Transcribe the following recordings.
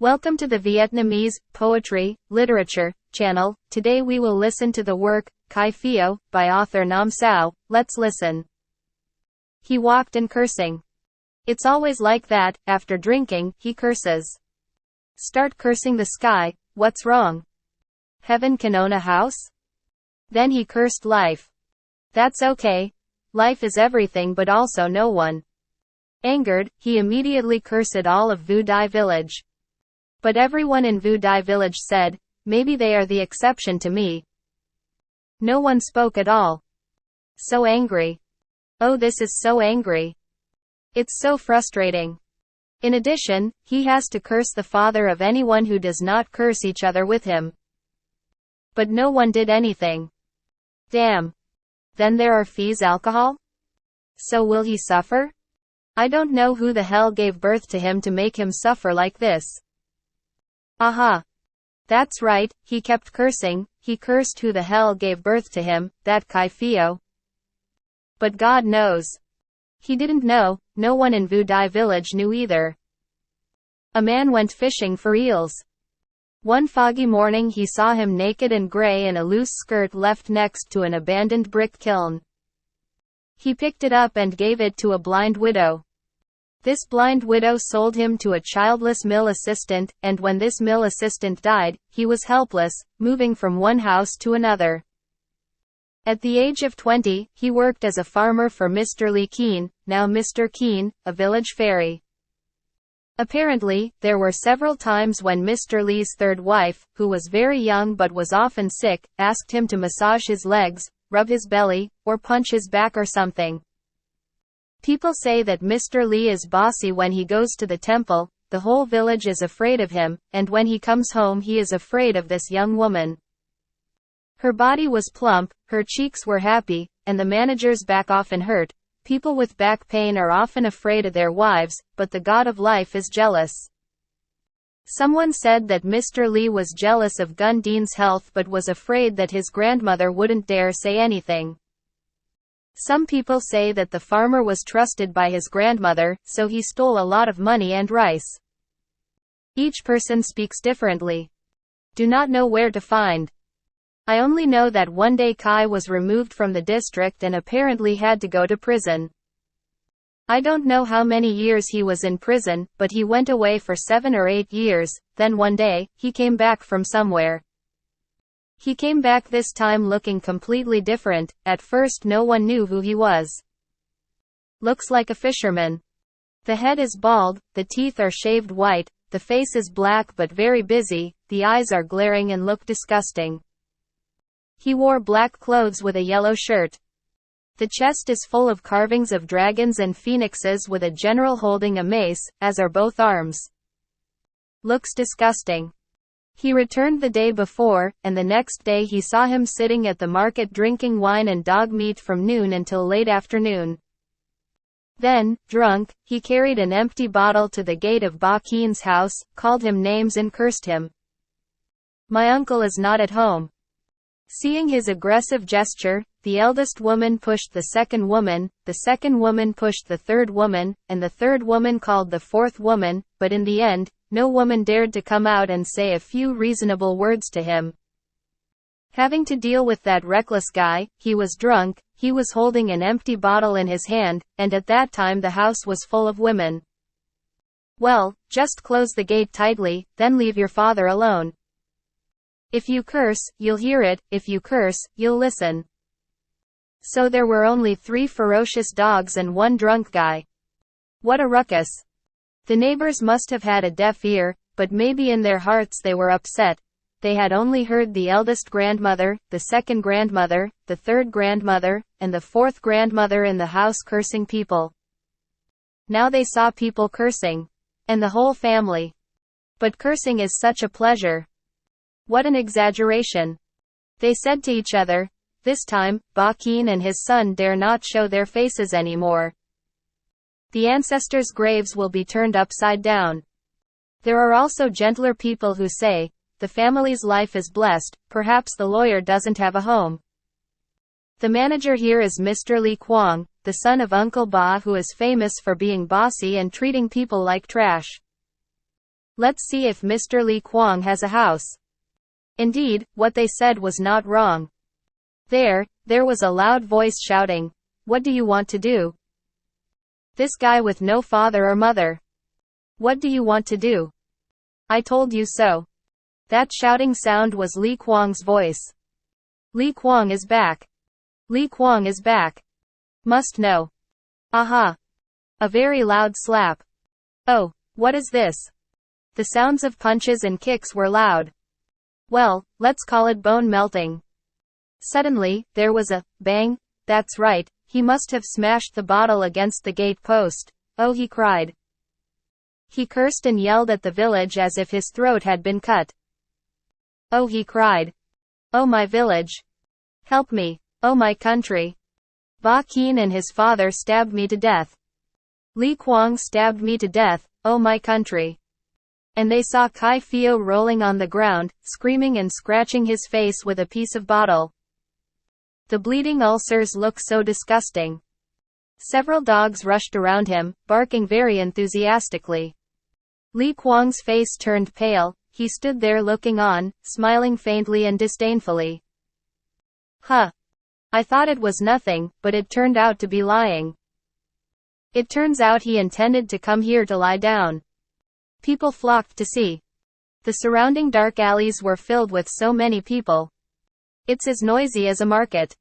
Welcome to the Vietnamese Poetry, Literature channel. Today we will listen to the work, Pheo, by author Nam Sao. Let's listen. He walked in cursing. It's always like that, after drinking, he curses. Start cursing the sky, what's wrong? Heaven can own a house? Then he cursed life. That's okay. Life is everything but also no one. Angered, he immediately cursed all of Vu Dai village. But everyone in Vu Dai village said, maybe they are the exception to me. No one spoke at all. So angry. Oh, this is so angry. It's so frustrating. In addition, he has to curse the father of anyone who does not curse each other with him. But no one did anything. Damn. Then there are fees alcohol? So will he suffer? I don't know who the hell gave birth to him to make him suffer like this. Aha. That's right, he kept cursing, he cursed who the hell gave birth to him, that Pheo. But God knows. He didn't know, no one in Vu Dai village knew either. A man went fishing for eels. One foggy morning he saw him naked and gray in a loose skirt left next to an abandoned brick kiln. He picked it up and gave it to a blind widow. This blind widow sold him to a childless mill assistant, and when this mill assistant died, he was helpless, moving from one house to another. At the age of 20, he worked as a farmer for Mr. Lee Keen, now Mr. Keen, a village fairy. Apparently, there were several times when Mr. Lee's third wife, who was very young but was often sick, asked him to massage his legs, rub his belly, or punch his back or something. People say that Mr. Lee is bossy when he goes to the temple, the whole village is afraid of him, and when he comes home he is afraid of this young woman. Her body was plump, her cheeks were happy, and the manager's back often hurt. People with back pain are often afraid of their wives, but the god of life is jealous. Someone said that Mr. Lee was jealous of Gundine's health but was afraid that his grandmother wouldn't dare say anything. Some people say that the farmer was trusted by his grandmother, so he stole a lot of money and rice. Each person speaks differently. Do not know where to find. I only know that one day Kai was removed from the district and apparently had to go to prison. I don't know how many years he was in prison, but he went away for 7 or 8 years, then one day, he came back from somewhere. He came back this time looking completely different. At first no one knew who he was. Looks like a fisherman. The head is bald, the teeth are shaved white, the face is black but very busy, the eyes are glaring and look disgusting. He wore black clothes with a yellow shirt. The chest is full of carvings of dragons and phoenixes with a general holding a mace, as are both arms. Looks disgusting. He returned the day before, and the next day he saw him sitting at the market drinking wine and dog meat from noon until late afternoon. Then, drunk, he carried an empty bottle to the gate of Ba Keen's house, called him names and cursed him. My uncle is not at home. Seeing his aggressive gesture, the eldest woman pushed the second woman pushed the third woman, and the third woman called the fourth woman, but in the end, no woman dared to come out and say a few reasonable words to him. Having to deal with that reckless guy, he was drunk, he was holding an empty bottle in his hand, and at that time the house was full of women. Well, just close the gate tightly, then leave your father alone. If you curse, you'll hear it, if you curse, you'll listen. So there were only 3 ferocious dogs and 1 drunk guy. What a ruckus. The neighbors must have had a deaf ear, but maybe in their hearts they were upset. They had only heard the eldest grandmother, the second grandmother, the third grandmother, and the fourth grandmother in the house cursing people. Now they saw people cursing. And the whole family. But cursing is such a pleasure. What an exaggeration. They said to each other, this time, Ba Keen and his son dare not show their faces anymore. The ancestors' graves will be turned upside down. There are also gentler people who say, the family's life is blessed, perhaps the lawyer doesn't have a home. The manager here is Mr. Lee Kwong, the son of Uncle Ba, who is famous for being bossy and treating people like trash. Let's see if Mr. Li Kuang has a house. Indeed, what they said was not wrong. There was a loud voice shouting, "What do you want to do? This guy with no father or mother. What do you want to do? I told you so." That shouting sound was Li Kuang's voice. Li Kuang is back. Li Kuang is back. Must know. Aha. A very loud slap. Oh, what is this? The sounds of punches and kicks were loud. Well, let's call it bone melting. Suddenly, there was a bang. That's right, he must have smashed the bottle against the gate post. Oh, he cried. He cursed and yelled at the village as if his throat had been cut. Oh, he cried. Oh, my village. Help me. Oh, my country. Ba Qin and his father stabbed me to death. Li Kuang stabbed me to death. Oh, my country. And they saw Pheo rolling on the ground, screaming and scratching his face with a piece of bottle. The bleeding ulcers looked so disgusting. Several dogs rushed around him, barking very enthusiastically. Li Kuang's face turned pale. He stood there looking on, smiling faintly and disdainfully. Huh. I thought it was nothing, but it turned out to be lying. It turns out he intended to come here to lie down. People flocked to see. The surrounding dark alleys were filled with so many people. It's as noisy as a market.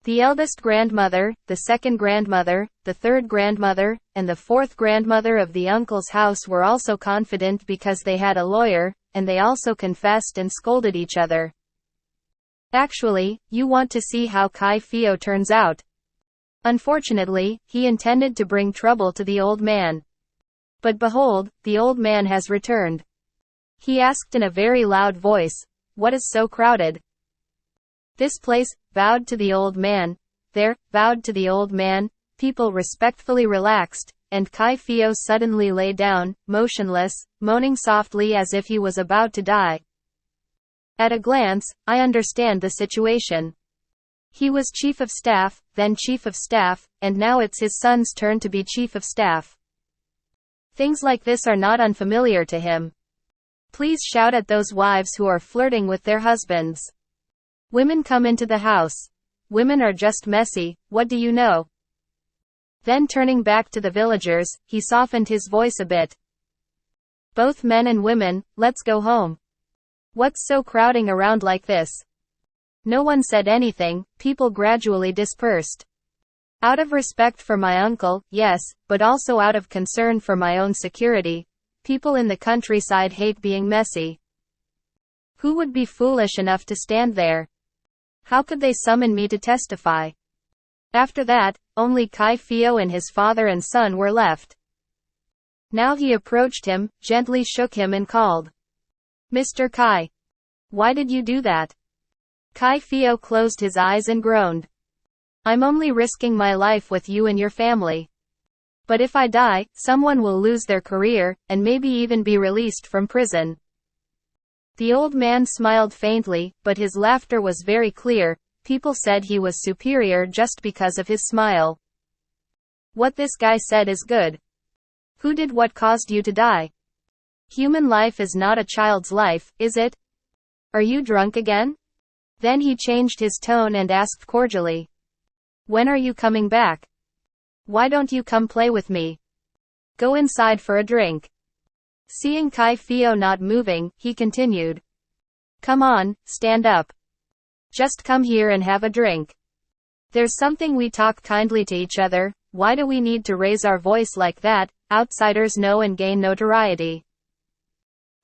The eldest grandmother, the second grandmother, the third grandmother, and the fourth grandmother of the uncle's house were also confident because they had a lawyer, and they also confessed and scolded each other. Actually, you want to see how Pheo turns out. Unfortunately, he intended to bring trouble to the old man. But behold, the old man has returned. He asked in a very loud voice, "What is so crowded?" This place bowed to the old man. There bowed to the old man. People respectfully relaxed, and Pheo suddenly lay down, motionless, moaning softly as if he was about to die. At a glance, I understand the situation. He was chief of staff, then chief of staff, and now it's his son's turn to be chief of staff. Things like this are not unfamiliar to him. Please shout at those wives who are flirting with their husbands. Women come into the house. Women are just messy, what do you know? Then turning back to the villagers, he softened his voice a bit. Both men and women, let's go home. What's so crowding around like this? No one said anything, people gradually dispersed. Out of respect for my uncle, yes, but also out of concern for my own security. People in the countryside hate being messy. Who would be foolish enough to stand there? How could they summon me to testify? After that, only Pheo and his father and son were left. Now he approached him, gently shook him and called. Mr. Kai. Why did you do that? Pheo closed his eyes and groaned. I'm only risking my life with you and your family. But if I die, someone will lose their career, and maybe even be released from prison. The old man smiled faintly, but his laughter was very clear. People said he was superior just because of his smile. What this guy said is good. Who did what caused you to die? Human life is not a child's life, is it? Are you drunk again? Then he changed his tone and asked cordially. When are you coming back? Why don't you come play with me? Go inside for a drink. Seeing Pheo not moving, he continued. Come on, stand up. Just come here and have a drink. There's something we talk kindly to each other, why do we need to raise our voice like that? Outsiders know and gain notoriety.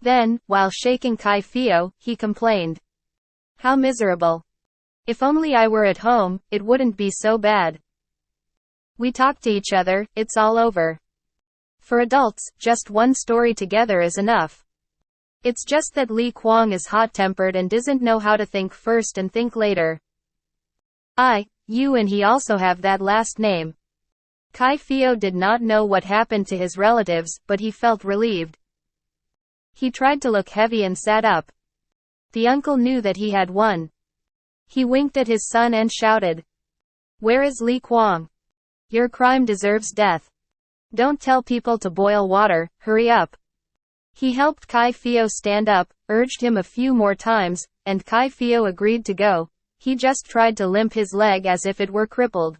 Then, while shaking Pheo, he complained. How miserable. If only I were at home, it wouldn't be so bad. We talk to each other, it's all over. For adults, just one story together is enough. It's just that Li Kuang is hot-tempered and doesn't know how to think first and think later. You and he also have that last name. Pheo did not know what happened to his relatives, but he felt relieved. He tried to look heavy and sat up. The uncle knew that he had won. He winked at his son and shouted. Where is Li Kuang? Your crime deserves death. Don't tell people to boil water, hurry up. He helped Pheo stand up, urged him a few more times, and Pheo agreed to go. He just tried to limp his leg as if it were crippled.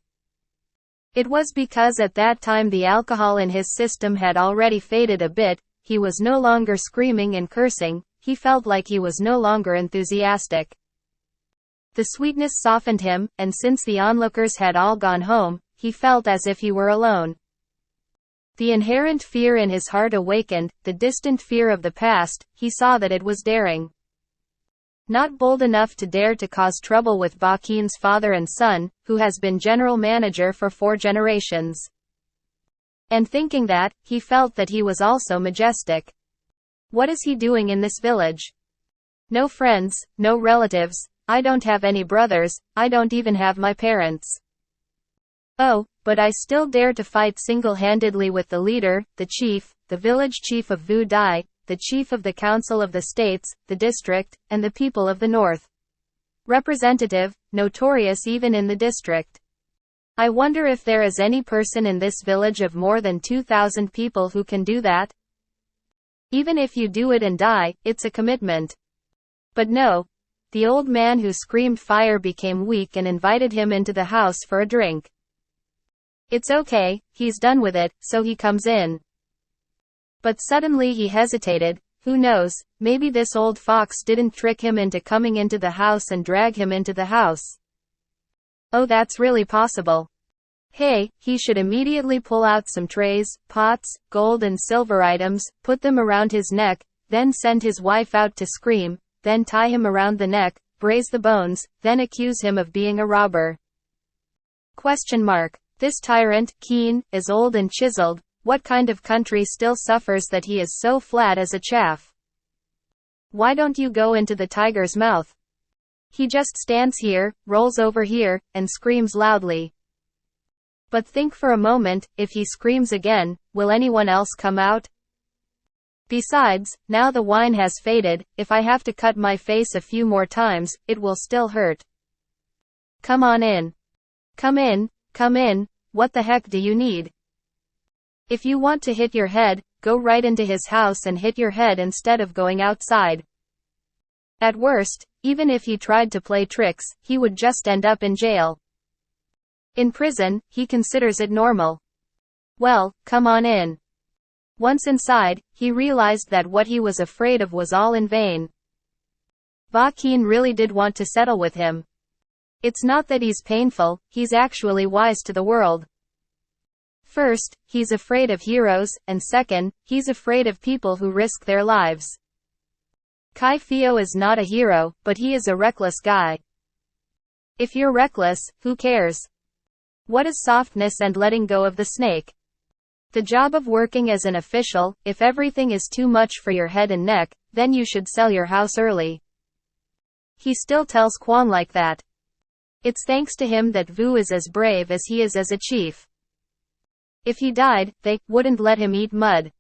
It was because at that time the alcohol in his system had already faded a bit. He was no longer screaming and cursing, he felt like he was no longer enthusiastic. The sweetness softened him, and since the onlookers had all gone home, he felt as if he were alone. The inherent fear in his heart awakened, the distant fear of the past. He saw that it was daring. Not bold enough to dare to cause trouble with Ba Qian's father and son, who has been general manager for 4 generations. And thinking that, he felt that he was also majestic. What is he doing in this village? No friends, no relatives, I don't have any brothers, I don't even have my parents. Oh, but I still dare to fight single-handedly with the leader, the chief, the village chief of Vu Dai, the chief of the council of the states, the district, and the people of the north. Representative, notorious even in the district. I wonder if there is any person in this village of more than 2,000 people who can do that? Even if you do it and die, it's a commitment. But no. The old man who screamed fire became weak and invited him into the house for a drink. It's okay, he's done with it, so he comes in. But suddenly he hesitated. Who knows, maybe this old fox didn't trick him into coming into the house and drag him into the house. Oh, that's really possible. Hey, he should immediately pull out some trays, pots, gold and silver items, put them around his neck, then send his wife out to scream, then tie him around the neck, braise the bones, then accuse him of being a robber. Question mark. This tyrant, Qin, is old and chiseled. What kind of country still suffers that he is so flat as a chaff? Why don't you go into the tiger's mouth? He just stands here, rolls over here, and screams loudly. But think for a moment, if he screams again, will anyone else come out? Besides, now the wine has faded, if I have to cut my face a few more times, it will still hurt. Come on in. Come in, come in, what the heck do you need? If you want to hit your head, go right into his house and hit your head instead of going outside. At worst, even if he tried to play tricks, he would just end up in jail. In prison, he considers it normal. Well, come on in. Once inside, he realized that what he was afraid of was all in vain. Ba Qian really did want to settle with him. It's not that he's painful, he's actually wise to the world. First, he's afraid of heroes, and second, he's afraid of people who risk their lives. Pheo is not a hero, but he is a reckless guy. If you're reckless, who cares? What is softness and letting go of the snake? The job of working as an official, if everything is too much for your head and neck, then you should sell your house early. He still tells Quan like that. It's thanks to him that Vu is as brave as he is as a chief. If he died, they wouldn't let him eat mud.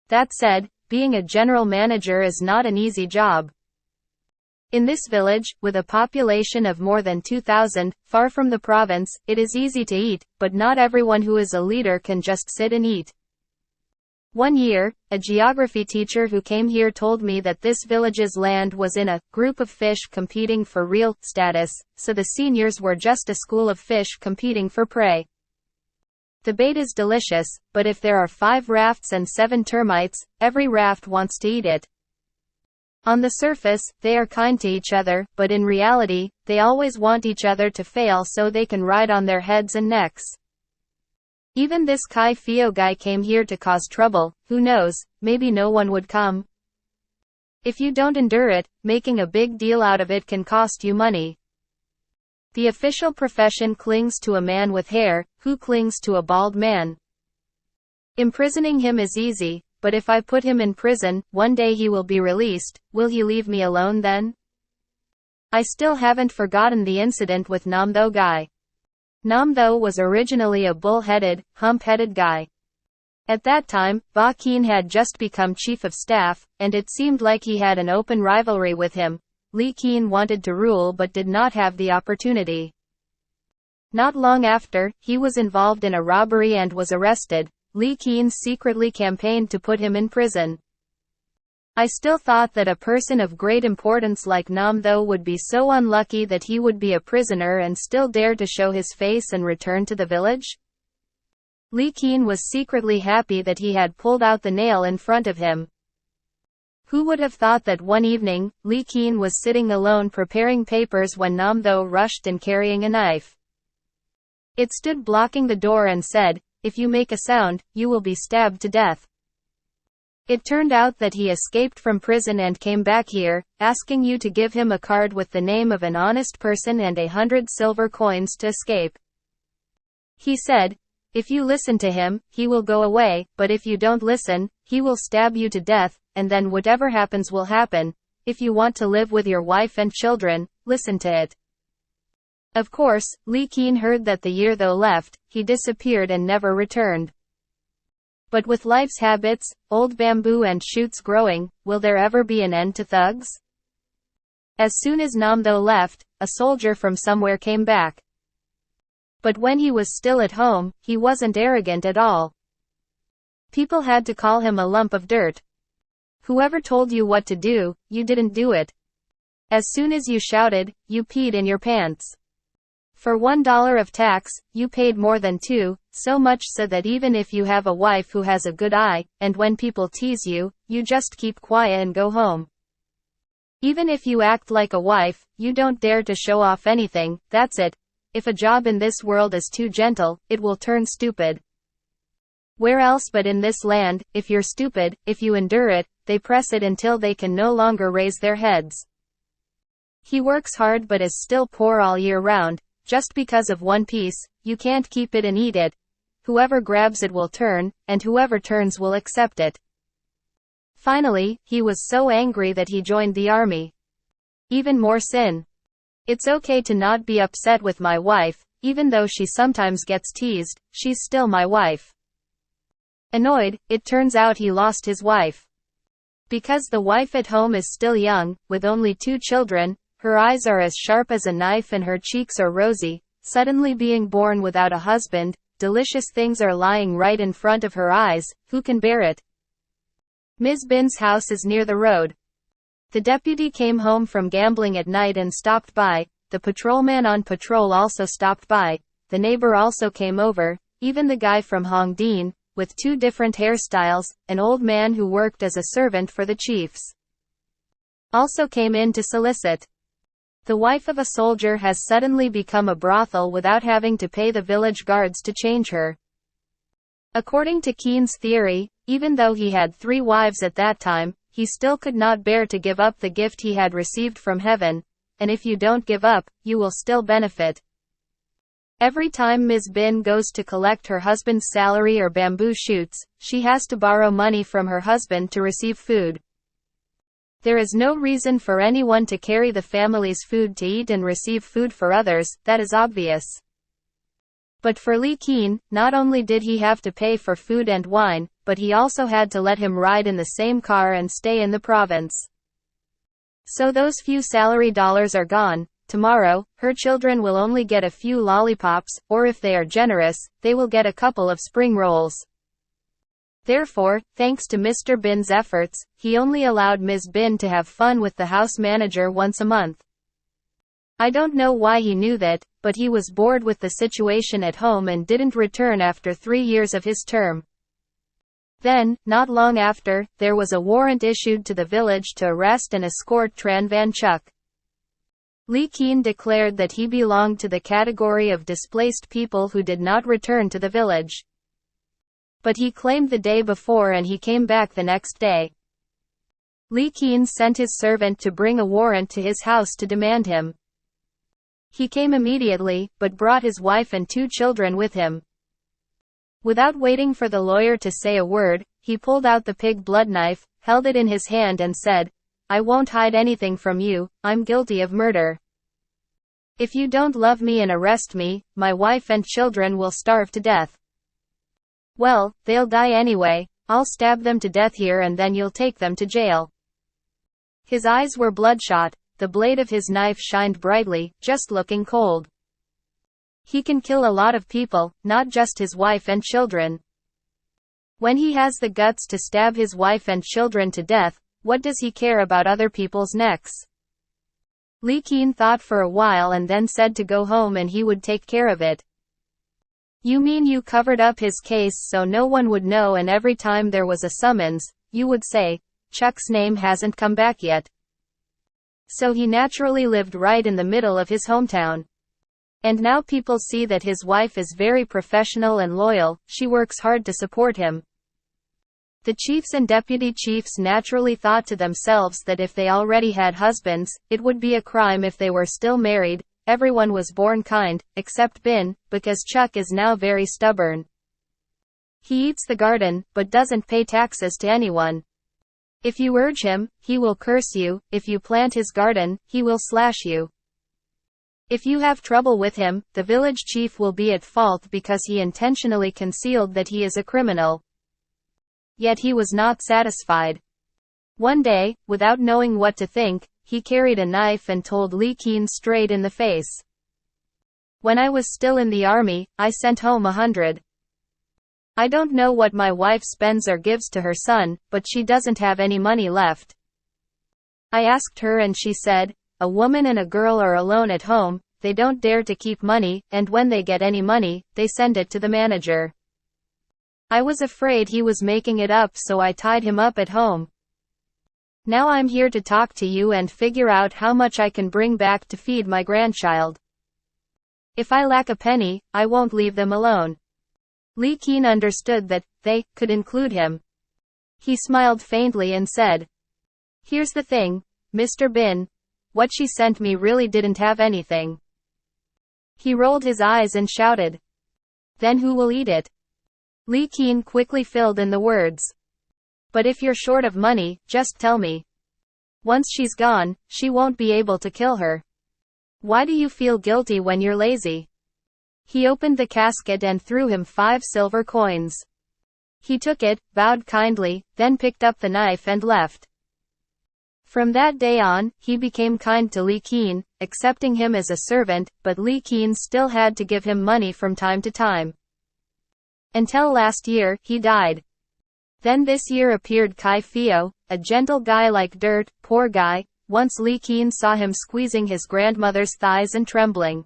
That said, being a general manager is not an easy job. In this village, with a population of more than 2,000, far from the province, it is easy to eat, but not everyone who is a leader can just sit and eat. One year, a geography teacher who came here told me that this village's land was in a group of fish competing for real status, so the seniors were just a school of fish competing for prey. The bait is delicious, but if there are 5 rafts and 7 termites, every raft wants to eat it. On the surface, they are kind to each other, but in reality, they always want each other to fail so they can ride on their heads and necks. Even this Pheo guy came here to cause trouble, who knows, maybe no one would come. If you don't endure it, making a big deal out of it can cost you money. The official profession clings to a man with hair, who clings to a bald man. Imprisoning him is easy, but if I put him in prison, one day he will be released, will he leave me alone then? I still haven't forgotten the incident with Namdo guy. Namdo was originally a bull-headed, hump-headed guy. At that time, Ba Qian had just become chief of staff, and it seemed like he had an open rivalry with him. Li Qian wanted to rule but did not have the opportunity. Not long after, he was involved in a robbery and was arrested. Li Qian secretly campaigned to put him in prison. I still thought that a person of great importance like Namtho would be so unlucky that he would be a prisoner and still dare to show his face and return to the village. Lee Keen was secretly happy that he had pulled out the nail in front of him. Who would have thought that one evening, Lee Keen was sitting alone preparing papers when Namtho rushed in carrying a knife. It stood blocking the door and said, "If you make a sound, you will be stabbed to death." It turned out that he escaped from prison and came back here, asking you to give him a card with the name of an honest person and 100 silver coins to escape. He said, "If you listen to him, he will go away, but if you don't listen, he will stab you to death, and then whatever happens will happen. If you want to live with your wife and children, listen to it." Of course, Lee Keen heard that the year though left, he disappeared and never returned. But with life's habits, old bamboo and shoots growing, will there ever be an end to thugs? As soon as Namtho left, a soldier from somewhere came back. But when he was still at home, he wasn't arrogant at all. People had to call him a lump of dirt. Whoever told you what to do, you didn't do it. As soon as you shouted, you peed in your pants. For $1 of tax, you paid more than 2, so much so that even if you have a wife who has a good eye, and when people tease you, you just keep quiet and go home. Even if you act like a wife, you don't dare to show off anything, that's it. If a job in this world is too gentle, it will turn stupid. Where else but in this land, if you're stupid, if you endure it, they press it until they can no longer raise their heads. He works hard but is still poor all year round, just because of one piece. You can't keep it and eat it. Whoever grabs it will turn, and whoever turns will accept it. Finally, he was so angry that he joined the army. Even more sin. It's okay to not be upset with my wife, even though she sometimes gets teased, she's still my wife. Annoyed, it turns out he lost his wife. Because the wife at home is still young, with only 2 children, her eyes are as sharp as a knife and her cheeks are rosy, suddenly being born without a husband, delicious things are lying right in front of her eyes, who can bear it? Ms. Bin's house is near the road. The deputy came home from gambling at night and stopped by, the patrolman on patrol also stopped by, the neighbor also came over, even the guy from Hongdin, with 2 different hairstyles, an old man who worked as a servant for the chiefs, also came in to solicit. The wife of a soldier has suddenly become a brothel without having to pay the village guards to change her. According to Keen's theory, even though he had 3 wives at that time, he still could not bear to give up the gift he had received from heaven, and if you don't give up, you will still benefit. Every time Ms. Bin goes to collect her husband's salary or bamboo shoots, she has to borrow money from her husband to receive food. There is no reason for anyone to carry the family's food to eat and receive food for others, that is obvious. But for Lee Keen, not only did he have to pay for food and wine, but he also had to let him ride in the same car and stay in the province. So those few salary dollars are gone. Tomorrow, her children will only get a few lollipops, or if they are generous, they will get a couple of spring rolls. Therefore, thanks to Mr. Bin's efforts, he only allowed Ms. Bin to have fun with the house manager once a month. I don't know why he knew that, but he was bored with the situation at home and didn't return after 3 years of his term. Then, not long after, there was a warrant issued to the village to arrest and escort Tran Van Chuk. Lee Keen declared that he belonged to the category of displaced people who did not return to the village. But he claimed the day before and he came back the next day. Lee Keen sent his servant to bring a warrant to his house to demand him. He came immediately, but brought his wife and 2 children with him. Without waiting for the lawyer to say a word, he pulled out the pig blood knife, held it in his hand and said, "I won't hide anything from you, I'm guilty of murder. If you don't love me and arrest me, my wife and children will starve to death. Well, they'll die anyway, I'll stab them to death here and then you'll take them to jail." His eyes were bloodshot, the blade of his knife shined brightly, just looking cold. He can kill a lot of people, not just his wife and children. When he has the guts to stab his wife and children to death, What does he care about other people's necks? Lee Keen thought for a while and then said to go home and he would take care of it. You mean you covered up his case so no one would know, and every time there was a summons, you would say, Chuck's name hasn't come back yet. So he naturally lived right in the middle of his hometown. And now people see that his wife is very professional and loyal, she works hard to support him. The chiefs and deputy chiefs naturally thought to themselves that if they already had husbands, it would be a crime if they were still married. Everyone was born kind, except Bin, because Chuck is now very stubborn. He eats the garden, but doesn't pay taxes to anyone. If you urge him, he will curse you. If you plant his garden, he will slash you. If you have trouble with him, the village chief will be at fault because he intentionally concealed that he is a criminal. Yet he was not satisfied. One day, without knowing what to think, he carried a knife and told Lee Keen straight in the face. When I was still in the army, I sent home 100. I don't know what my wife spends or gives to her son, but she doesn't have any money left. I asked her and she said, a woman and a girl are alone at home, they don't dare to keep money, and when they get any money, they send it to the manager. I was afraid he was making it up, so I tied him up at home. Now I'm here to talk to you and figure out how much I can bring back to feed my grandchild. If I lack a penny, I won't leave them alone. Lee Keen understood that they could include him. He smiled faintly and said, Here's the thing, Mr. Bin. What she sent me really didn't have anything. He rolled his eyes and shouted, Then who will eat it? Lee Keen quickly filled in the words. But if you're short of money, just tell me. Once she's gone, she won't be able to kill her. Why do you feel guilty when you're lazy? He opened the casket and threw him 5 silver coins. He took it, bowed kindly, then picked up the knife and left. From that day on, he became kind to Lee Keen, accepting him as a servant, but Lee Keen still had to give him money from time to time. Until last year, he died. Then this year appeared Pheo, a gentle guy like dirt, poor guy. Once Lee Keen saw him squeezing his grandmother's thighs and trembling.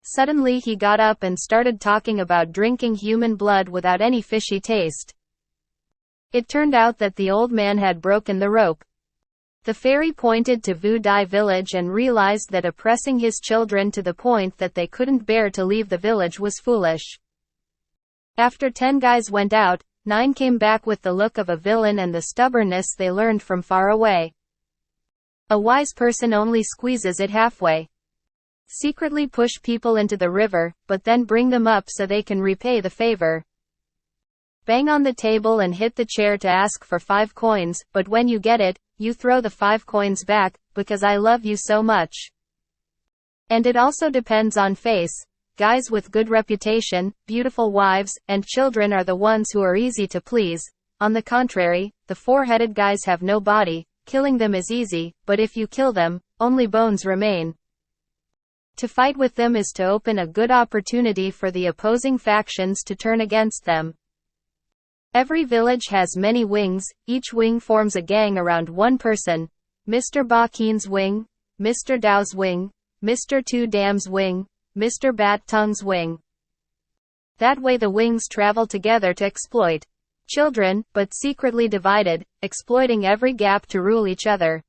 Suddenly he got up and started talking about drinking human blood without any fishy taste. It turned out that the old man had broken the rope. The fairy pointed to Vu Dai village and realized that oppressing his children to the point that they couldn't bear to leave the village was foolish. After 10 guys went out, 9 came back with the look of a villain and the stubbornness they learned from far away. A wise person only squeezes it halfway. Secretly push people into the river, but then bring them up so they can repay the favor. Bang on the table and hit the chair to ask for 5 coins, but when you get it, you throw the 5 coins back, because I love you so much. And it also depends on face. Guys with good reputation, beautiful wives, and children are the ones who are easy to please. On the contrary, the 4-headed guys have no body, killing them is easy, but if you kill them, only bones remain. To fight with them is to open a good opportunity for the opposing factions to turn against them. Every village has many wings, each wing forms a gang around one person. Mr. Ba Keen's wing, Mr. Dao's wing, Mr. Two Dam's wing, Mr. Bat Tongue's wing. That way the wings travel together to exploit children, but secretly divided, exploiting every gap to rule each other.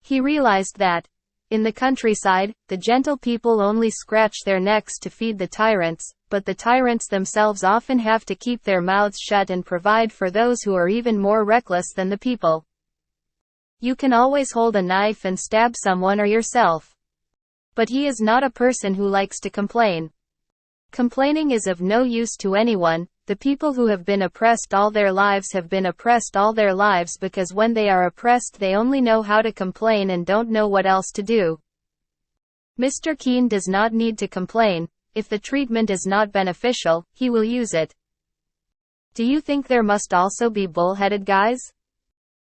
He realized that, in the countryside, the gentle people only scratch their necks to feed the tyrants, but the tyrants themselves often have to keep their mouths shut and provide for those who are even more reckless than the people. You can always hold a knife and stab someone or yourself. But he is not a person who likes to complain. Complaining is of no use to anyone. The people who have been oppressed all their lives have been oppressed all their lives because when they are oppressed they only know how to complain and don't know what else to do. Mr. Keen does not need to complain. If the treatment is not beneficial, he will use it. Do you think there must also be bull-headed guys?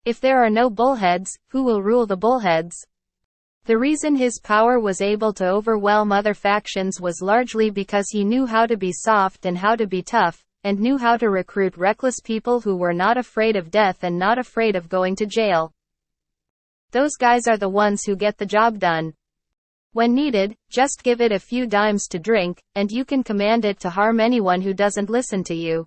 If there are no bullheads, who will rule the bullheads? The reason his power was able to overwhelm other factions was largely because he knew how to be soft and how to be tough. and knew how to recruit reckless people who were not afraid of death and not afraid of going to jail. Those guys are the ones who get the job done. When needed, just give it a few dimes to drink, and you can command it to harm anyone who doesn't listen to you.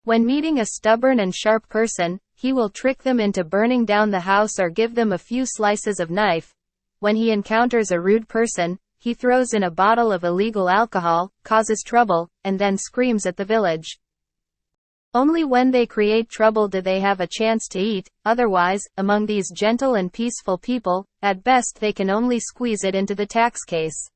When meeting a stubborn and sharp person, he will trick them into burning down the house or give them a few slices of knife. When he encounters a rude person, he throws in a bottle of illegal alcohol, causes trouble, and then screams at the village. Only when they create trouble do they have a chance to eat, otherwise, among these gentle and peaceful people, at best they can only squeeze it into the tax case.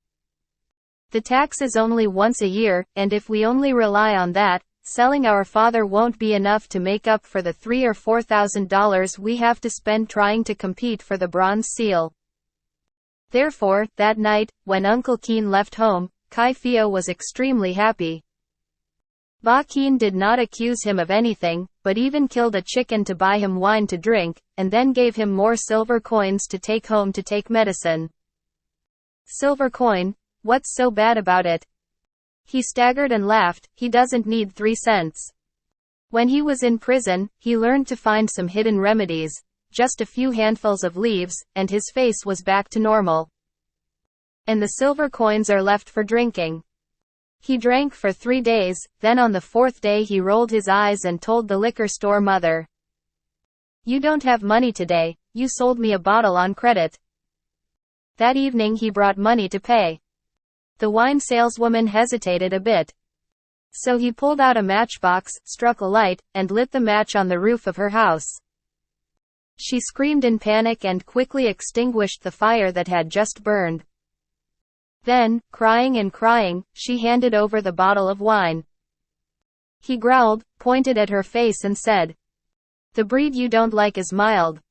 The tax is only once a year, and if we only rely on that, selling our father won't be enough to make up for the $3,000 or $4,000 we have to spend trying to compete for the bronze seal. Therefore, that night, when Uncle Keen left home, Pheo was extremely happy. Ba Keen did not accuse him of anything, but even killed a chicken to buy him wine to drink, and then gave him more silver coins to take home to take medicine. Silver coin? What's so bad about it? He staggered and laughed. He doesn't need 3 cents. When he was in prison, he learned to find some hidden remedies, just a few handfuls of leaves, and his face was back to normal. And the silver coins are left for drinking. He drank for 3 days, then on the 4th day he rolled his eyes and told the liquor store mother, "You don't have money today, you sold me a bottle on credit." That evening he brought money to pay. The wine saleswoman hesitated a bit. So he pulled out a matchbox, struck a light, and lit the match on the roof of her house. She screamed in panic and quickly extinguished the fire that had just burned. Then, crying and crying, she handed over the bottle of wine. He growled, pointed at her face and said, "The breed you don't like is mild.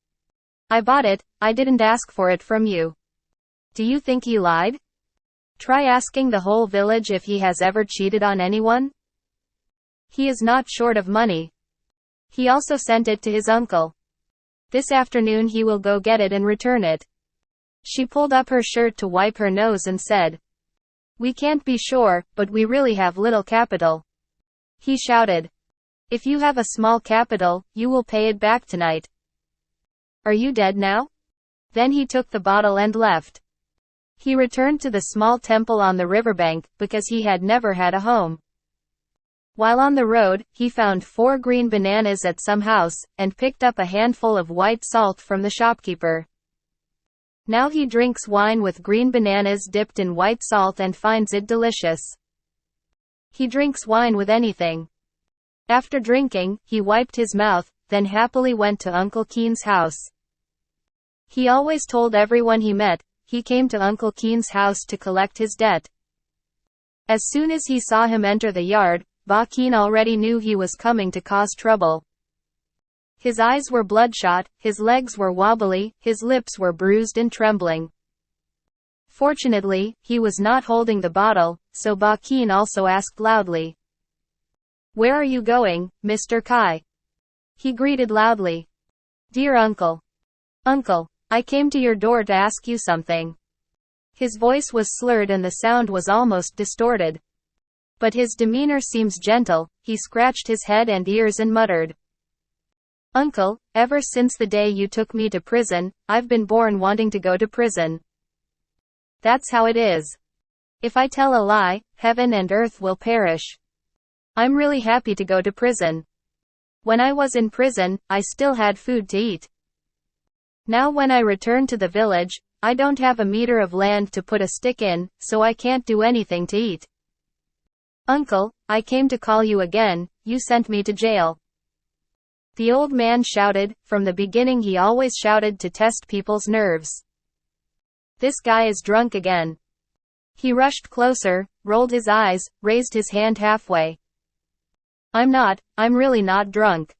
I bought it, I didn't ask for it from you." Do you think he lied? Try asking the whole village if he has ever cheated on anyone. He is not short of money. He also sent it to his uncle. This afternoon he will go get it and return it. She pulled up her shirt to wipe her nose and said, "We can't be sure, but we really have little capital." He shouted, "If you have a small capital, you will pay it back tonight. Are you dead now?" Then he took the bottle and left. He returned to the small temple on the riverbank, because he had never had a home. While on the road, he found 4 green bananas at some house, and picked up a handful of white salt from the shopkeeper. Now he drinks wine with green bananas dipped in white salt and finds it delicious. He drinks wine with anything. After drinking, he wiped his mouth, then happily went to Uncle Keen's house. He always told everyone he met, he came to Uncle Keen's house to collect his debt. As soon as he saw him enter the yard, Ba Keen already knew he was coming to cause trouble. His eyes were bloodshot, his legs were wobbly, his lips were bruised and trembling. Fortunately, he was not holding the bottle, so Ba Keen also asked loudly, "Where are you going, Mr. Kai?" He greeted loudly, "Dear uncle. Uncle, I came to your door to ask you something." His voice was slurred and the sound was almost distorted. But his demeanor seems gentle. He scratched his head and ears and muttered, "Uncle, ever since the day you took me to prison, I've been born wanting to go to prison. That's how it is. If I tell a lie, heaven and earth will perish. I'm really happy to go to prison. When I was in prison, I still had food to eat. Now when I return to the village, I don't have a meter of land to put a stick in, so I can't do anything to eat. Uncle, I came to call you again, you sent me to jail." The old man shouted. From the beginning he always shouted to test people's nerves. This guy is drunk again. He rushed closer, rolled his eyes, raised his hand halfway. I'm really not drunk.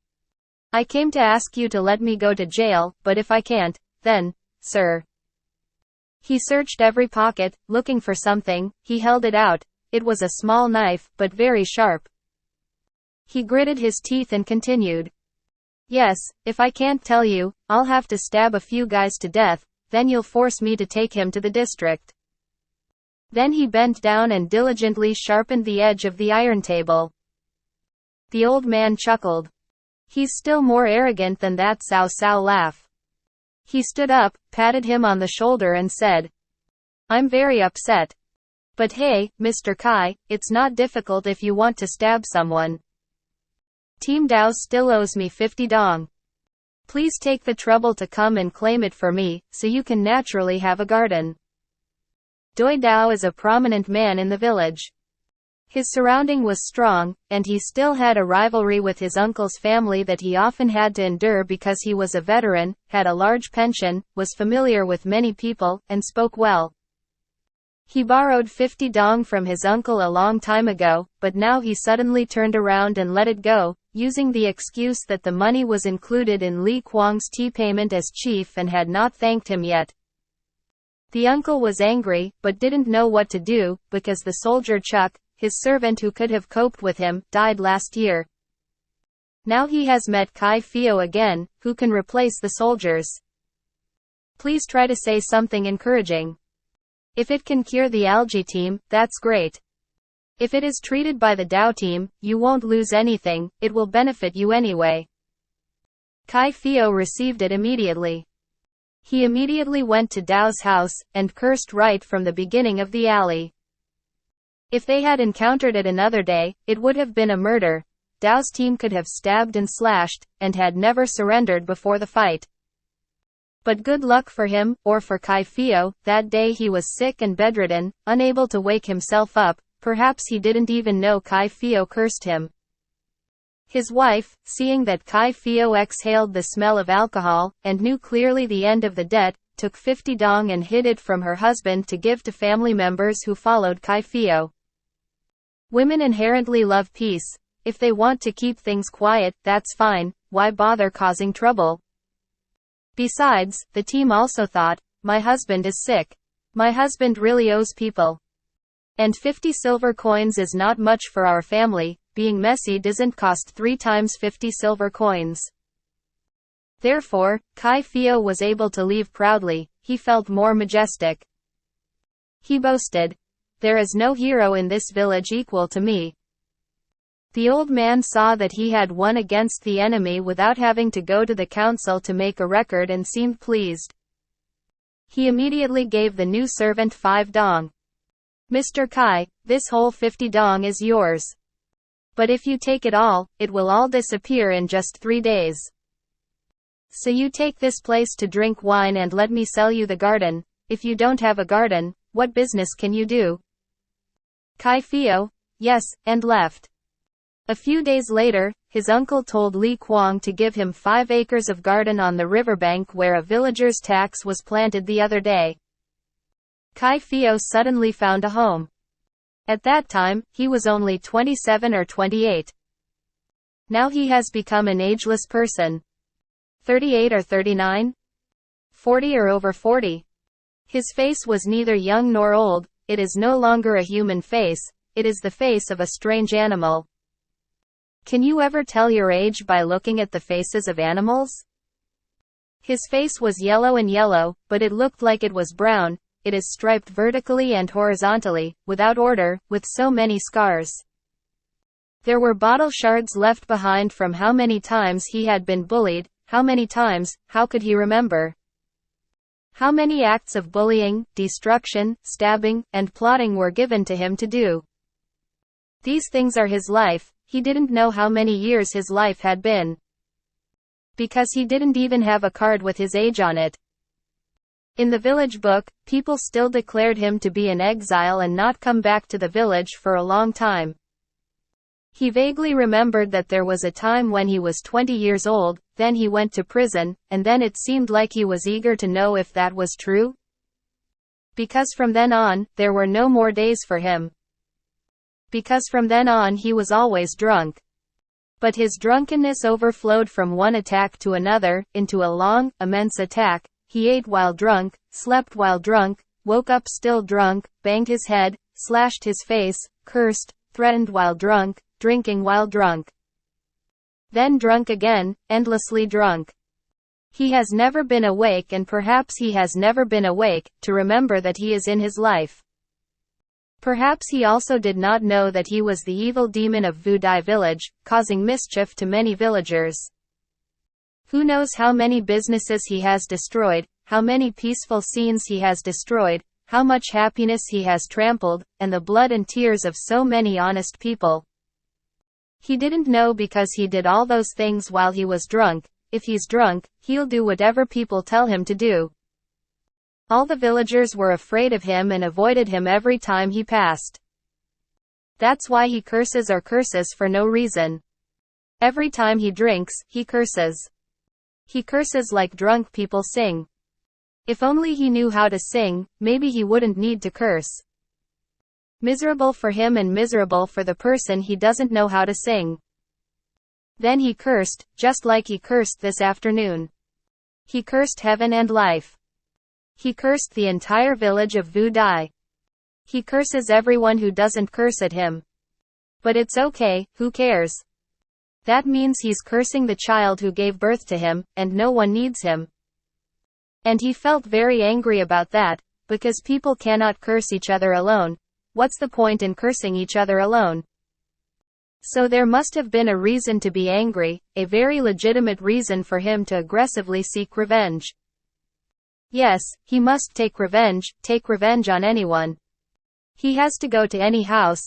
I came to ask you to let me go to jail, but if I can't, then, sir." He searched every pocket, looking for something. He held it out. It was a small knife, but very sharp. He gritted his teeth and continued, "Yes, if I can't tell you, I'll have to stab a few guys to death, then you'll force me to take him to the district." Then he bent down and diligently sharpened the edge of the iron table. The old man chuckled. He's still more arrogant than that Cao Cao laugh. He stood up, patted him on the shoulder and said, I'm very upset. But hey, Mr. Kai, it's not difficult if you want to stab someone. Team Dao still owes me 50 dong. Please take the trouble to come and claim it for me, so you can naturally have a garden. Doi Dao is a prominent man in the village. His surrounding was strong, and he still had a rivalry with his uncle's family that he often had to endure because he was a veteran, had a large pension, was familiar with many people, and spoke well. He borrowed 50 dong from his uncle a long time ago, but now he suddenly turned around and let it go, using the excuse that the money was included in Li Kuang's tea payment as chief and had not thanked him yet. The uncle was angry, but didn't know what to do, because the soldier Chuck, his servant who could have coped with him, died last year. Now he has met Kai Pheo again, who can replace the soldiers. Please try to say something encouraging. If it can cure the algae team, that's great. If it is treated by the Dao team, you won't lose anything, it will benefit you anyway. Kai Pheo received it immediately. He immediately went to Dao's house, and cursed right from the beginning of the alley. If they had encountered it another day, it would have been a murder. Dao's team could have stabbed and slashed, and had never surrendered before the fight. But good luck for him, or for Kai Pheo, that day he was sick and bedridden, unable to wake himself up, perhaps he didn't even know Kai Pheo cursed him. His wife, seeing that Kai Pheo exhaled the smell of alcohol, and knew clearly the end of the debt, took 50 dong and hid it from her husband to give to family members who followed Kai Pheo. Women inherently love peace. If they want to keep things quiet, that's fine, why bother causing trouble? Besides, the team also thought, my husband is sick. My husband really owes people. And 50 silver coins is not much for our family. Being messy doesn't cost 3 times 50 silver coins. Therefore, Kai Pheo was able to leave proudly. He felt more majestic. He boasted, there is no hero in this village equal to me. The old man saw that he had won against the enemy without having to go to the council to make a record and seemed pleased. He immediately gave the new servant 5 dong. Mr. Kai, this whole 50 dong is yours. But if you take it all, it will all disappear in just 3 days. So you take this place to drink wine and let me sell you the garden. If you don't have a garden, what business can you do? Kai Pheo, yes, and left. A few days later, his uncle told Li Kuang to give him 5 acres of garden on the riverbank where a villager's tax was planted the other day. Kai Pheo suddenly found a home. At that time, he was only 27 or 28. Now he has become an ageless person. 38 or 39? 40 or over 40? His face was neither young nor old. It is no longer a human face, it is the face of a strange animal. Can you ever tell your age by looking at the faces of animals? His face was yellow, but it looked like it was brown. It is striped vertically and horizontally, without order, with so many scars. There were bottle shards left behind from how many times he had been bullied. How many times, how could he remember? How many acts of bullying, destruction, stabbing, and plotting were given to him to do? These things are his life. He didn't know how many years his life had been. Because he didn't even have a card with his age on it. In the village book, people still declared him to be in exile and not come back to the village for a long time. He vaguely remembered that there was a time when he was 20 years old, then he went to prison, and then it seemed like he was eager to know if that was true. Because from then on, there were no more days for him. Because from then on he was always drunk. But his drunkenness overflowed from one attack to another, into a long, immense attack. He ate while drunk, slept while drunk, woke up still drunk, banged his head, slashed his face, cursed, threatened while drunk, drinking while drunk. Then drunk again, endlessly drunk. He has never been awake, and perhaps he has never been awake, to remember that he is in his life. Perhaps he also did not know that he was the evil demon of Vudai village, causing mischief to many villagers. Who knows how many businesses he has destroyed, how many peaceful scenes he has destroyed, how much happiness he has trampled, and the blood and tears of so many honest people. He didn't know because he did all those things while he was drunk. If he's drunk, he'll do whatever people tell him to do. All the villagers were afraid of him and avoided him every time he passed. That's why he curses or curses for no reason. Every time he drinks, he curses. He curses like drunk people sing. If only he knew how to sing, maybe he wouldn't need to curse. Miserable for him and miserable for the person he doesn't know how to sing. Then he cursed, just like he cursed this afternoon. He cursed heaven and life. He cursed the entire village of Vudai. He curses everyone who doesn't curse at him. But it's okay, who cares? That means he's cursing the child who gave birth to him, and no one needs him. And he felt very angry about that, because people cannot curse each other alone. What's the point in cursing each other alone? So there must have been a reason to be angry, a very legitimate reason for him to aggressively seek revenge. Yes, he must take revenge on anyone. He has to go to any house.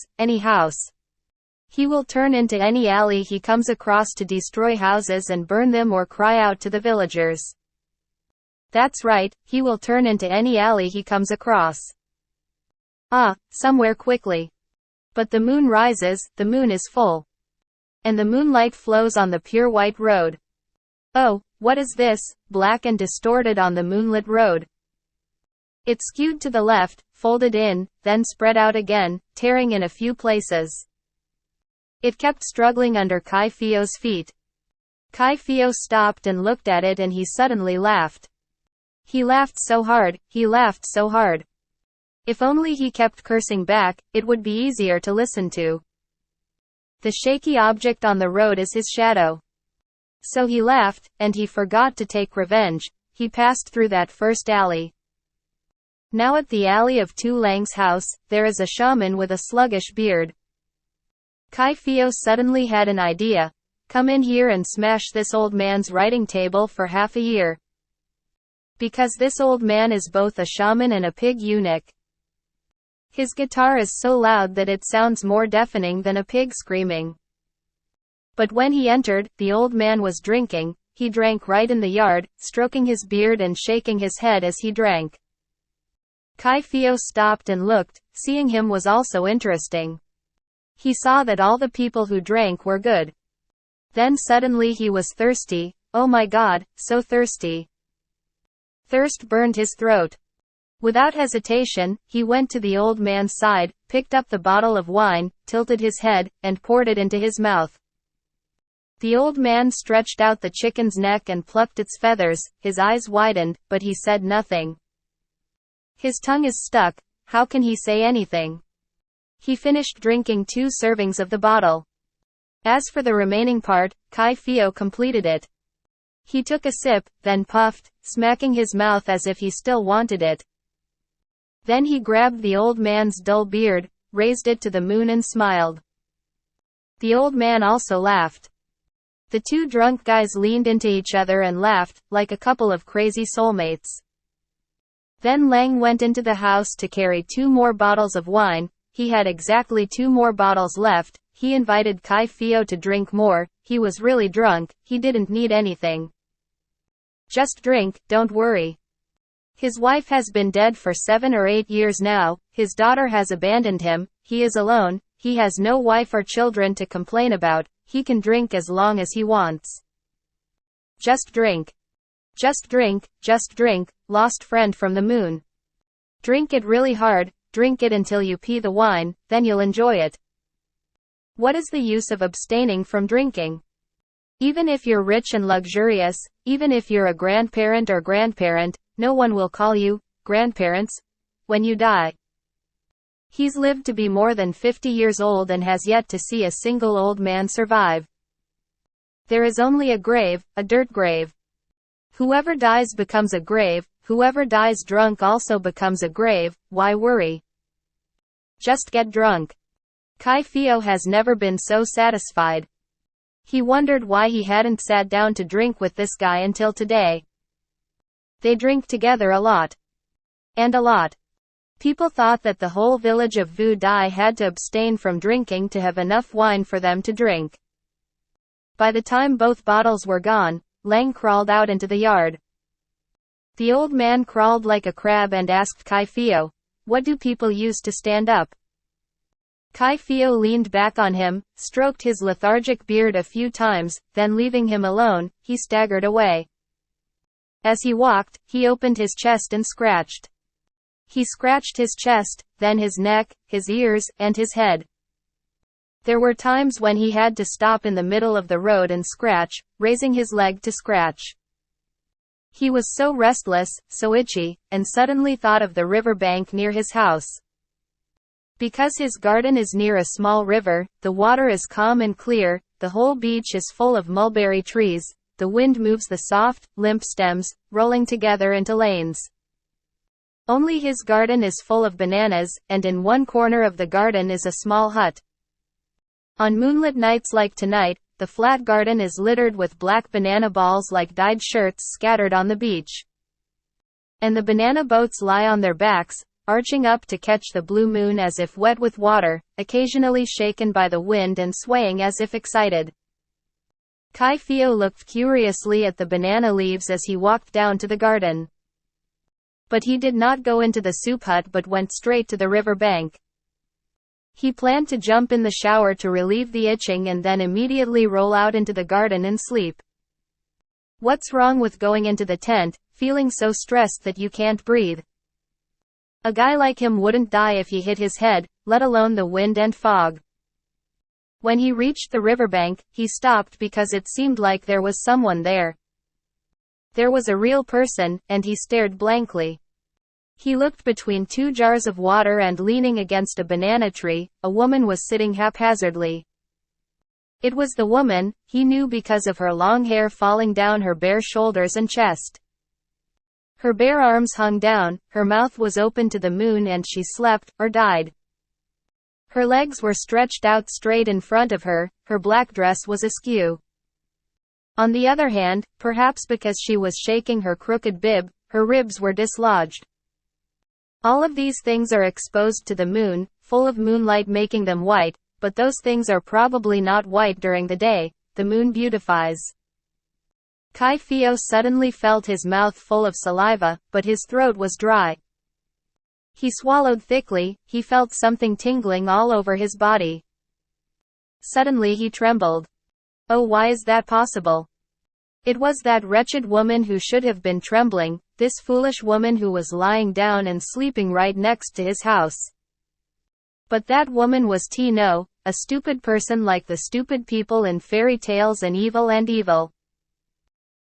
He will turn into any alley he comes across to destroy houses and burn them or cry out to the villagers. That's right, he will turn into any alley he comes across. Somewhere quickly. But the moon rises, the moon is full. And the moonlight flows on the pure white road. Oh, what is this, black and distorted on the moonlit road? It skewed to the left, folded in, then spread out again, tearing in a few places. It kept struggling under Phеo's feet. Pheo stopped and looked at it and he suddenly laughed. He laughed so hard. If only he kept cursing back, it would be easier to listen to. The shaky object on the road is his shadow. So he laughed, and he forgot to take revenge. He passed through that first alley. Now at the alley of Tu Lang's house, there is a shaman with a sluggish beard. Pheo suddenly had an idea. Come in here and smash this old man's writing table for half a year. Because this old man is both a shaman and a pig eunuch. His guitar is so loud that it sounds more deafening than a pig screaming. But when he entered, the old man was drinking. He drank right in the yard, stroking his beard and shaking his head as he drank. Pheo stopped and looked. Seeing him was also interesting. He saw that all the people who drank were good. Then suddenly he was thirsty. Oh my God, so thirsty. Thirst burned his throat. Without hesitation, he went to the old man's side, picked up the bottle of wine, tilted his head, and poured it into his mouth. The old man stretched out the chicken's neck and plucked its feathers. His eyes widened, but he said nothing. His tongue is stuck. How can he say anything? He finished drinking 2 servings of the bottle. As for the remaining part, Pheo completed it. He took a sip, then puffed, smacking his mouth as if he still wanted it. Then he grabbed the old man's dull beard, raised it to the moon and smiled. The old man also laughed. The 2 drunk guys leaned into each other and laughed, like a couple of crazy soulmates. Then Lang went into the house to carry 2 more bottles of wine. He had exactly 2 more bottles left. He invited Pheo to drink more. He was really drunk, he didn't need anything. Just drink, don't worry. His wife has been dead for 7 or 8 years now. His daughter has abandoned him. He is alone. He has no wife or children to complain about. He can drink as long as he wants. Just drink. Just drink, lost friend from the moon. Drink it really hard, drink it until you pee the wine, then you'll enjoy it. What is the use of abstaining from drinking? Even if you're rich and luxurious, even if you're a grandparent or grandparent, no one will call you grandparents when you die. He's lived to be more than 50 years old and has yet to see a single old man survive. There is only a grave, a dirt grave. Whoever dies becomes a grave, whoever dies drunk also becomes a grave. Why worry? Just get drunk. Pheo has never been so satisfied. He wondered why he hadn't sat down to drink with this guy until today. They drink together a lot. And a lot. People thought that the whole village of Vu Dai had to abstain from drinking to have enough wine for them to drink. By the time both bottles were gone, Lang crawled out into the yard. The old man crawled like a crab and asked Pheo, "What do people use to stand up?" Pheo leaned back on him, stroked his lethargic beard a few times, then leaving him alone, he staggered away. As he walked, he opened his chest and scratched. He scratched his chest, then his neck, his ears, and his head. There were times when he had to stop in the middle of the road and scratch, raising his leg to scratch. He was so restless, so itchy, and suddenly thought of the river bank near his house. Because his garden is near a small river, the water is calm and clear, the whole beach is full of mulberry trees, the wind moves the soft, limp stems, rolling together into lanes. Only his garden is full of bananas, and in one corner of the garden is a small hut. On moonlit nights like tonight, the flat garden is littered with black banana balls like dyed shirts scattered on the beach. And the banana boats lie on their backs, arching up to catch the blue moon as if wet with water, occasionally shaken by the wind and swaying as if excited. Pheo looked curiously at the banana leaves as he walked down to the garden. But he did not go into the soup hut but went straight to the river bank. He planned to jump in the shower to relieve the itching and then immediately roll out into the garden and sleep. What's wrong with going into the tent, feeling so stressed that you can't breathe? A guy like him wouldn't die if he hit his head, let alone the wind and fog. When he reached the riverbank, he stopped because it seemed like there was someone there. There was a real person, and he stared blankly. He looked between two jars of water and leaning against a banana tree, a woman was sitting haphazardly. It was the woman, he knew because of her long hair falling down her bare shoulders and chest. Her bare arms hung down, her mouth was open to the moon and she slept, or died. Her legs were stretched out straight in front of her, her black dress was askew. On the other hand, perhaps because she was shaking her crooked bib, her ribs were dislodged. All of these things are exposed to the moon, full of moonlight making them white, but those things are probably not white during the day, the moon beautifies. Pheo suddenly felt his mouth full of saliva, but his throat was dry. He swallowed thickly, he felt something tingling all over his body. Suddenly he trembled. Oh, why is that possible? It was that wretched woman who should have been trembling, this foolish woman who was lying down and sleeping right next to his house. But that woman was Tino, a stupid person like the stupid people in fairy tales and evil.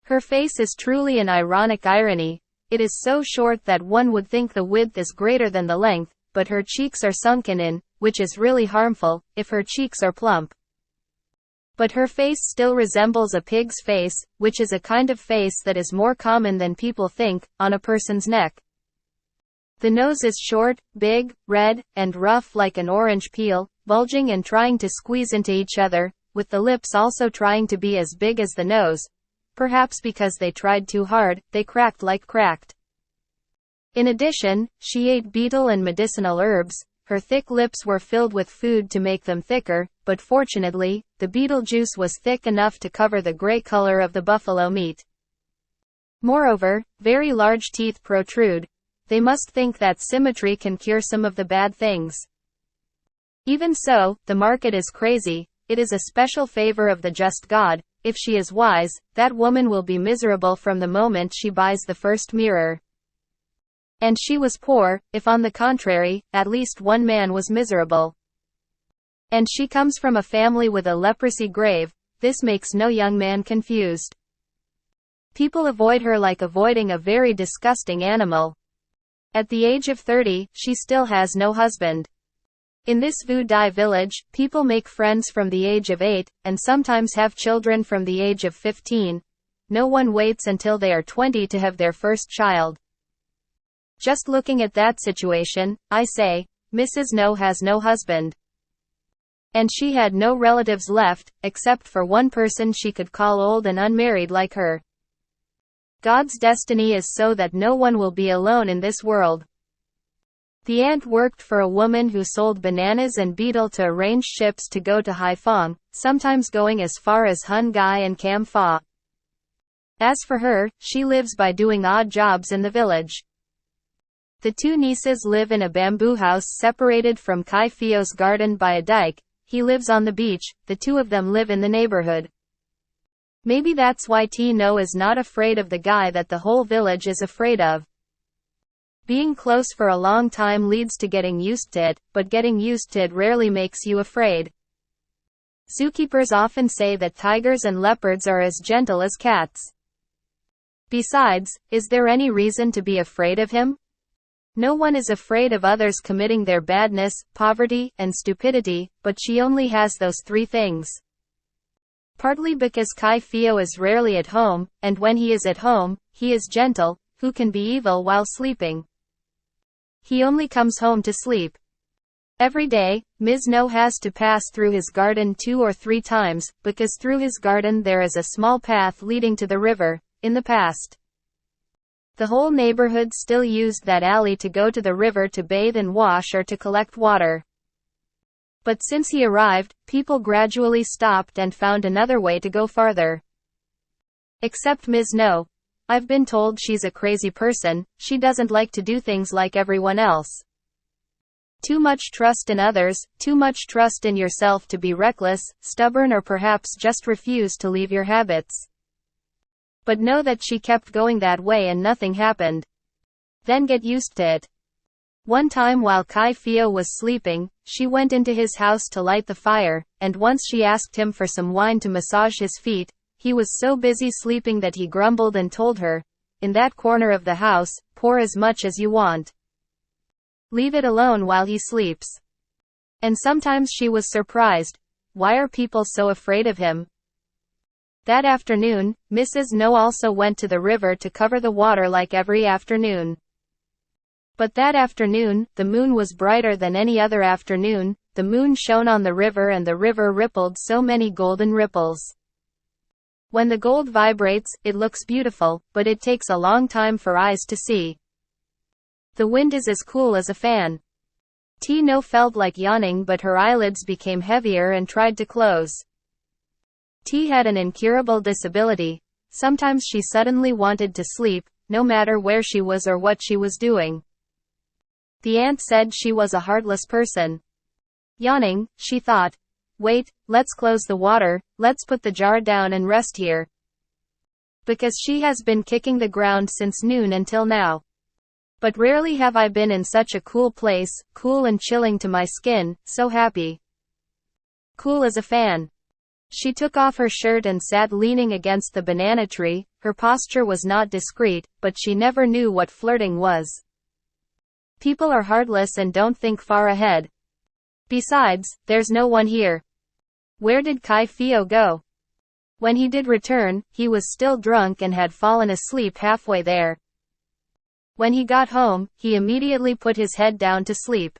Her face is truly an ironic irony. It is so short that one would think the width is greater than the length, but her cheeks are sunken in, which is really harmful, if her cheeks are plump. But her face still resembles a pig's face, which is a kind of face that is more common than people think, on a person's neck. The nose is short, big, red, and rough like an orange peel, bulging and trying to squeeze into each other, with the lips also trying to be as big as the nose. Perhaps because they tried too hard, they cracked like cracked. In addition, she ate betel and medicinal herbs. Her thick lips were filled with food to make them thicker, but fortunately, the betel juice was thick enough to cover the gray color of the buffalo meat. Moreover, very large teeth protrude. They must think that symmetry can cure some of the bad things. Even so, the market is crazy. It is a special favor of the just God. If she is wise, that woman will be miserable from the moment she buys the first mirror. And she was poor, if on the contrary, at least one man was miserable. And she comes from a family with a leprosy grave, this makes no young man confused. People avoid her like avoiding a very disgusting animal. At the age of 30, she still has no husband. In this Vu Dai village, people make friends from the age of 8, and sometimes have children from the age of 15. No one waits until they are 20 to have their first child. Just looking at that situation, I say, Mrs. No has no husband. And she had no relatives left, except for one person she could call old and unmarried like her. God's destiny is so that no one will be alone in this world. The ant worked for a woman who sold bananas and betel to arrange ships to go to Haiphong, sometimes going as far as Hun Gai and Cam Pha. As for her, she lives by doing odd jobs in the village. The two nieces live in a bamboo house separated from Kai Pheo's garden by a dike. He lives on the beach, the two of them live in the neighborhood. Maybe that's why No is not afraid of the guy that the whole village is afraid of. Being close for a long time leads to getting used to it, but getting used to it rarely makes you afraid. Zookeepers often say that tigers and leopards are as gentle as cats. Besides, is there any reason to be afraid of him? No one is afraid of others committing their badness, poverty, and stupidity, but she only has those three things. Partly because Kai Pheo is rarely at home, and when he is at home, he is gentle, who can be evil while sleeping. He only comes home to sleep. Every day, Ms. No has to pass through his garden 2 or 3 times, because through his garden there is a small path leading to the river. In the past, the whole neighborhood still used that alley to go to the river to bathe and wash or to collect water. But since he arrived, people gradually stopped and found another way to go farther. Except Ms. No. I've been told she's a crazy person. She doesn't like to do things like everyone else. Too much trust in others, too much trust in yourself to be reckless, stubborn, or perhaps just refuse to leave your habits. But know that she kept going that way and nothing happened. Then get used to it. One time while Kai Pheo was sleeping, she went into his house to light the fire, and once she asked him for some wine to massage his feet. He was so busy sleeping that he grumbled and told her, "In that corner of the house, pour as much as you want. Leave it alone while he sleeps." And sometimes she was surprised. Why are people so afraid of him? That afternoon, Mrs. No also went to the river to cover the water like every afternoon. But that afternoon, the moon was brighter than any other afternoon. The moon shone on the river and the river rippled so many golden ripples. When the gold vibrates, it looks beautiful, but it takes a long time for eyes to see. The wind is as cool as a fan. No felt like yawning, but her eyelids became heavier and tried to close. Had an incurable disability. Sometimes she suddenly wanted to sleep, no matter where she was or what she was doing. The ant said she was a heartless person. Yawning, she thought, "Wait, let's close the water, let's put the jar down and rest here." Because she has been kicking the ground since noon until now. But rarely have I been in such a cool place, cool and chilling to my skin, so happy. Cool as a fan. She took off her shirt and sat leaning against the banana tree. Her posture was not discreet, but she never knew what flirting was. People are heartless and don't think far ahead. Besides, there's no one here. Where did Kai Pheo go? When he did return, he was still drunk and had fallen asleep halfway there. When he got home, he immediately put his head down to sleep.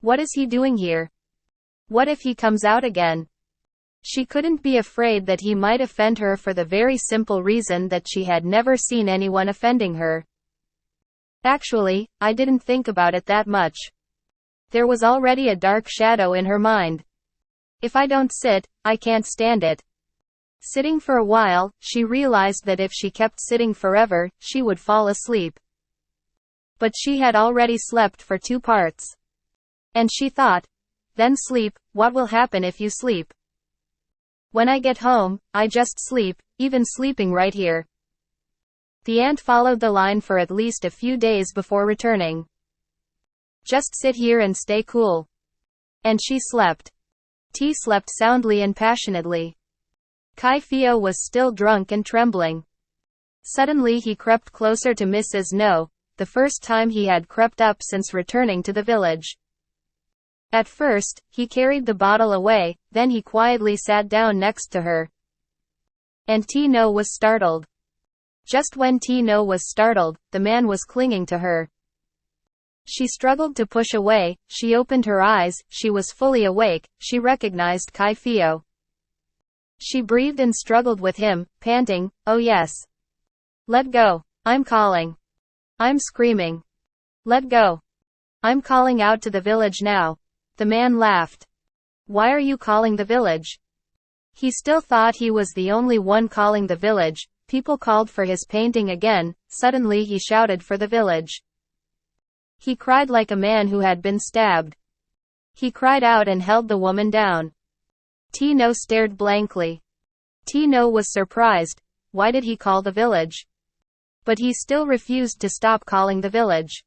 What is he doing here? What if he comes out again? She couldn't be afraid that he might offend her for the very simple reason that she had never seen anyone offending her. Actually, I didn't think about it that much. There was already a dark shadow in her mind. If I don't sit, I can't stand it. Sitting for a while, she realized that if she kept sitting forever, she would fall asleep. But she had already slept for 2 parts. And she thought, then sleep, what will happen if you sleep? When I get home, I just sleep, even sleeping right here. The ant followed the line for at least a few days before returning. Just sit here and stay cool. And she slept. Slept soundly and passionately. Kai Pheo was still drunk and trembling. Suddenly he crept closer to Mrs. No, the first time he had crept up since returning to the village. At first, he carried the bottle away, then he quietly sat down next to her. And No was startled. Just when No was startled, the man was clinging to her. She struggled to push away. She opened her eyes. She was fully awake. She recognized Pheo. She breathed and struggled with him, panting, "Oh yes. Let go. I'm calling. I'm screaming. Let go. I'm calling out to the village now." The man laughed. "Why are you calling the village?" He still thought he was the only one calling the village. People called for his painting again. Suddenly he shouted for the village. He cried like a man who had been stabbed. He cried out and held the woman down. Tino stared blankly. Tino was surprised. Why did he call the village? But he still refused to stop calling the village.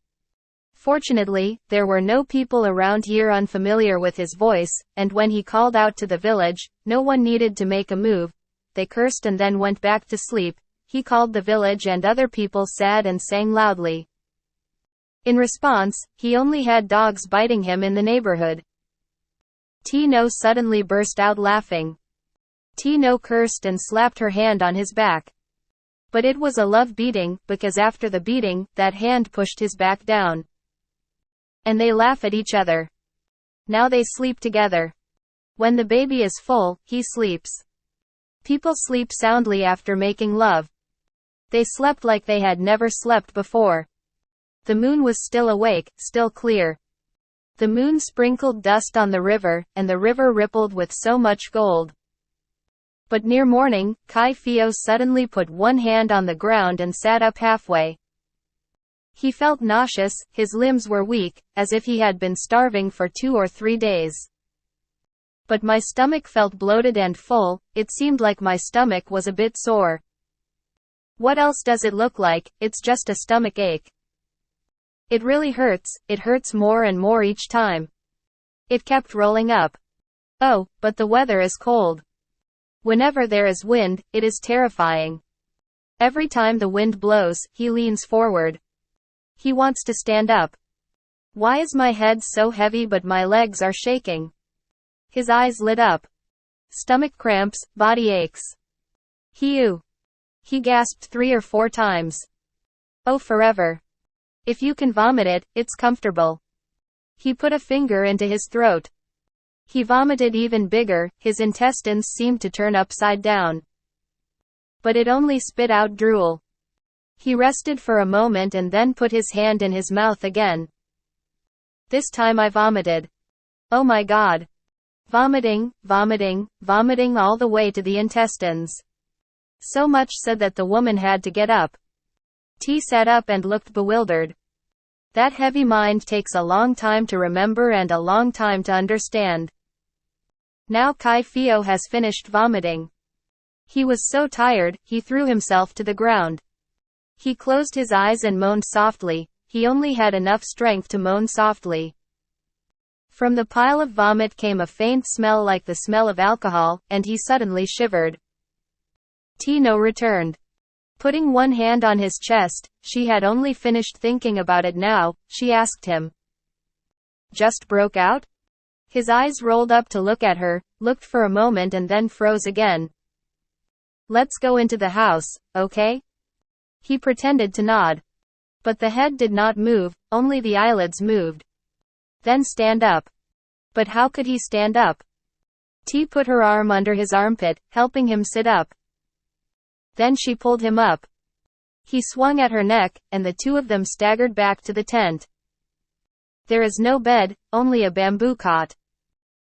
Fortunately, there were no people around here unfamiliar with his voice, and when he called out to the village, no one needed to make a move. They cursed and then went back to sleep. He called the village and other people sat and sang loudly. In response, he only had dogs biting him in the neighborhood. Tino suddenly burst out laughing. Tino cursed and slapped her hand on his back. But it was a love beating, because after the beating, that hand pushed his back down. And they laugh at each other. Now they sleep together. When the baby is full, he sleeps. People sleep soundly after making love. They slept like they had never slept before. The moon was still awake, still clear. The moon sprinkled dust on the river, and the river rippled with so much gold. But near morning, Pheo suddenly put one hand on the ground and sat up halfway. He felt nauseous, his limbs were weak, as if he had been starving for 2 or 3 days. But my stomach felt bloated and full. It seemed like my stomach was a bit sore. What else does it look like? It's just a stomach ache. It really hurts. It hurts more and more each time. It kept rolling up. Oh, but the weather is cold. Whenever there is wind, it is terrifying. Every time the wind blows, he leans forward. He wants to stand up. Why is my head so heavy but my legs are shaking? His eyes lit up. Stomach cramps, body aches. He gasped 3 or 4 times. Oh, forever. If you can vomit it, it's comfortable. He put a finger into his throat. He vomited even bigger. His intestines seemed to turn upside down. But it only spit out drool. He rested for a moment and then put his hand in his mouth again. This time I vomited. Oh my God. Vomiting, vomiting, vomiting all the way to the intestines. So much so that the woman had to get up. T sat up and looked bewildered. That heavy mind takes a long time to remember and a long time to understand. Now Pheo has finished vomiting. He was so tired, he threw himself to the ground. He closed his eyes and moaned softly. He only had enough strength to moan softly. From the pile of vomit came a faint smell like the smell of alcohol, and he suddenly shivered. Tino returned. Putting one hand on his chest, she had only finished thinking about it now, she asked him. Just broke out? His eyes rolled up to look at her, looked for a moment and then froze again. Let's go into the house, okay? He pretended to nod. But the head did not move, only the eyelids moved. Then stand up. But how could he stand up? T put her arm under his armpit, helping him sit up. Then she pulled him up. He swung at her neck, and the two of them staggered back to the tent. There is no bed, only a bamboo cot.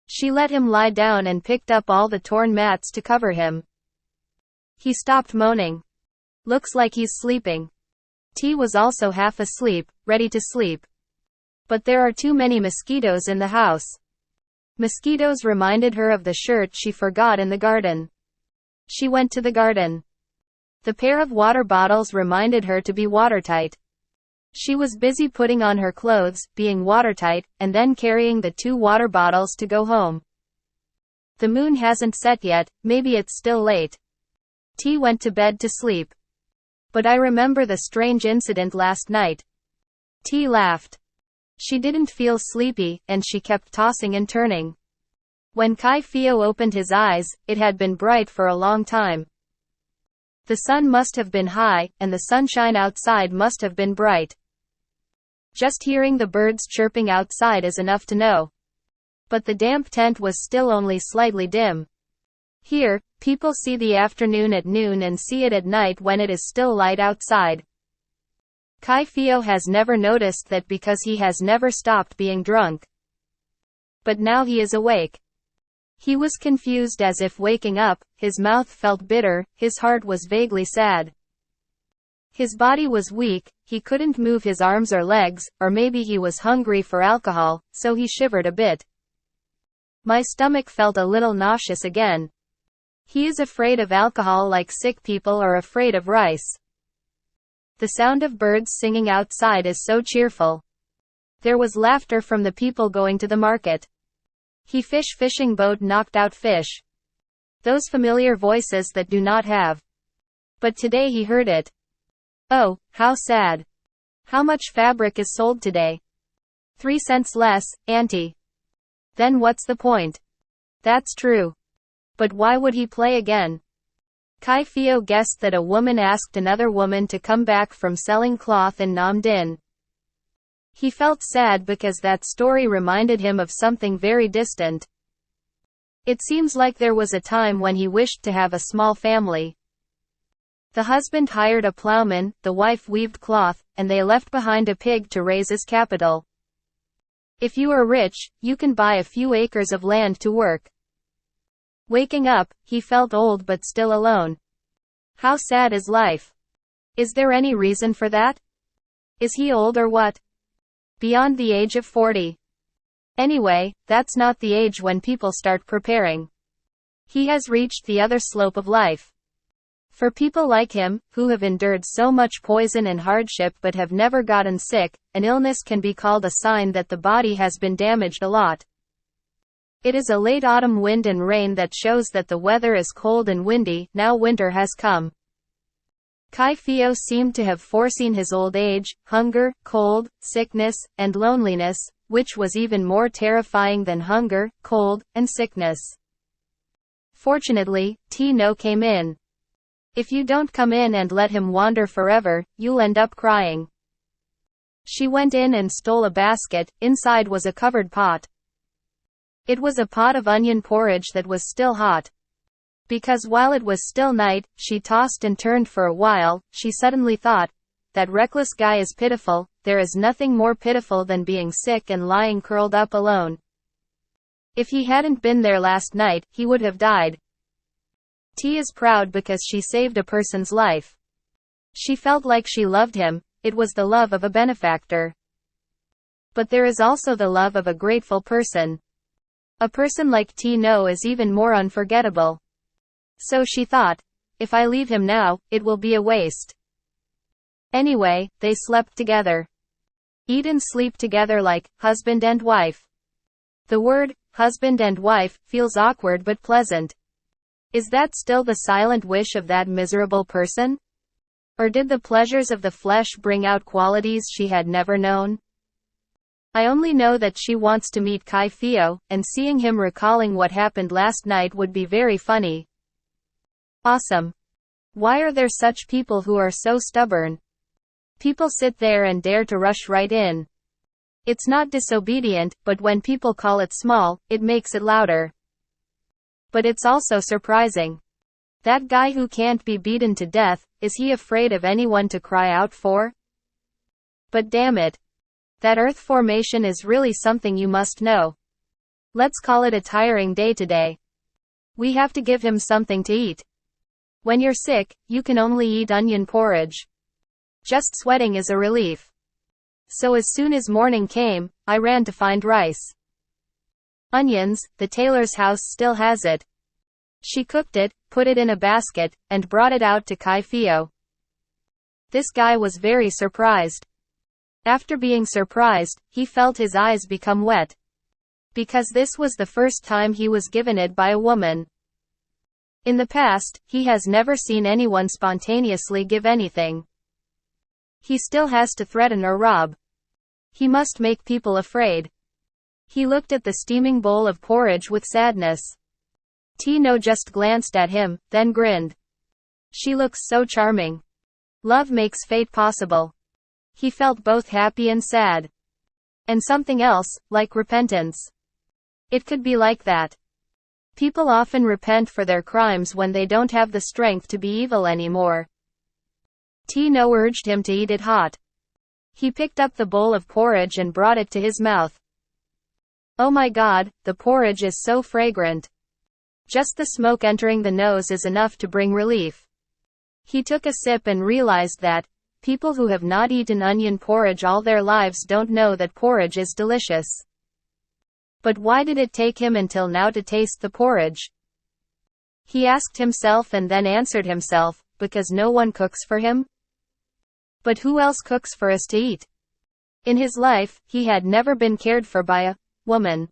She let him lie down and picked up all the torn mats to cover him. He stopped moaning. Looks like he's sleeping. T was also half asleep, ready to sleep. But there are too many mosquitoes in the house. Mosquitoes reminded her of the shirt she forgot in the garden. She went to the garden. The pair of water bottles reminded her to be watertight. She was busy putting on her clothes, being watertight, and then carrying the 2 water bottles to go home. The moon hasn't set yet, maybe it's still late. T went to bed to sleep. But I remember the strange incident last night. T laughed. She didn't feel sleepy, and she kept tossing and turning. When Pheo opened his eyes, it had been bright for a long time. The sun must have been high, and the sunshine outside must have been bright. Just hearing the birds chirping outside is enough to know. But the damp tent was still only slightly dim. Here, people see the afternoon at noon and see it at night when it is still light outside. Pheo has never noticed that because he has never stopped being drunk. But now he is awake. He was confused as if waking up, his mouth felt bitter, his heart was vaguely sad. His body was weak, he couldn't move his arms or legs, or maybe he was hungry for alcohol, so he shivered a bit. My stomach felt a little nauseous again. He is afraid of alcohol like sick people are afraid of rice. The sound of birds singing outside is so cheerful. There was laughter from the people going to the market. Fishing boat knocked out fish. Those familiar voices that do not have. But today he heard it. Oh, how sad. How much fabric is sold today? 3 cents less, auntie. Then what's the point? That's true. But why would he play again? Pheo guessed that a woman asked another woman to come back from selling cloth in Nam Dinh. He felt sad because that story reminded him of something very distant. It seems like there was a time when he wished to have a small family. The husband hired a plowman, the wife weaved cloth, and they left behind a pig to raise as capital. If you are rich, you can buy a few acres of land to work. Waking up, he felt old but still alone. How sad is life? Is there any reason for that? Is he old or what? Beyond the age of 40. Anyway, that's not the age when people start preparing. He has reached the other slope of life. For people like him, who have endured so much poison and hardship but have never gotten sick, an illness can be called a sign that the body has been damaged a lot. It is a late autumn wind and rain that shows that the weather is cold and windy. Now winter has come. Pheo seemed to have foreseen his old age, hunger, cold, sickness, and loneliness, which was even more terrifying than hunger, cold, and sickness. Fortunately, Pheo came in. If you don't come in and let him wander forever, you'll end up crying. She went in and stole a basket. Inside was a covered pot. It was a pot of onion porridge that was still hot. Because while it was still night, she tossed and turned for a while. She suddenly thought, that reckless guy is pitiful. There is nothing more pitiful than being sick and lying curled up alone. If he hadn't been there last night, he would have died. T is proud because she saved a person's life. She felt like she loved him. It was the love of a benefactor. But there is also the love of a grateful person. A person like Pheo is even more unforgettable. So she thought, if I leave him now, it will be a waste. Anyway, they slept together. Eat and sleep together like husband and wife. The word, husband and wife, feels awkward but pleasant. Is that still the silent wish of that miserable person? Or did the pleasures of the flesh bring out qualities she had never known? I only know that she wants to meet Pheo, and seeing him recalling what happened last night would be very funny. Awesome. Why are there such people who are so stubborn? People sit there and dare to rush right in. It's not disobedient, but when people call it small, it makes it louder. But it's also surprising. That guy who can't be beaten to death, is he afraid of anyone to cry out for? But damn it. That earth formation is really something you must know. Let's call it a tiring day today. We have to give him something to eat. When you're sick, you can only eat onion porridge. Just sweating is a relief. So as soon as morning came, I ran to find rice. Onions, the tailor's house still has it. She cooked it, put it in a basket, and brought it out to Pheo. This guy was very surprised. After being surprised, he felt his eyes become wet. Because this was the first time he was given it by a woman. In the past, he has never seen anyone spontaneously give anything. He still has to threaten or rob. He must make people afraid. He looked at the steaming bowl of porridge with sadness. Pheo just glanced at him, then grinned. She looks so charming. Love makes fate possible. He felt both happy and sad. And something else, like repentance. It could be like that. People often repent for their crimes when they don't have the strength to be evil anymore. Pheo urged him to eat it hot. He picked up the bowl of porridge and brought it to his mouth. Oh my God, the porridge is so fragrant. Just the smoke entering the nose is enough to bring relief. He took a sip and realized that people who have not eaten onion porridge all their lives don't know that porridge is delicious. But why did it take him until now to taste the porridge? He asked himself and then answered himself, because no one cooks for him? But who else cooks for us to eat? In his life, he had never been cared for by a woman.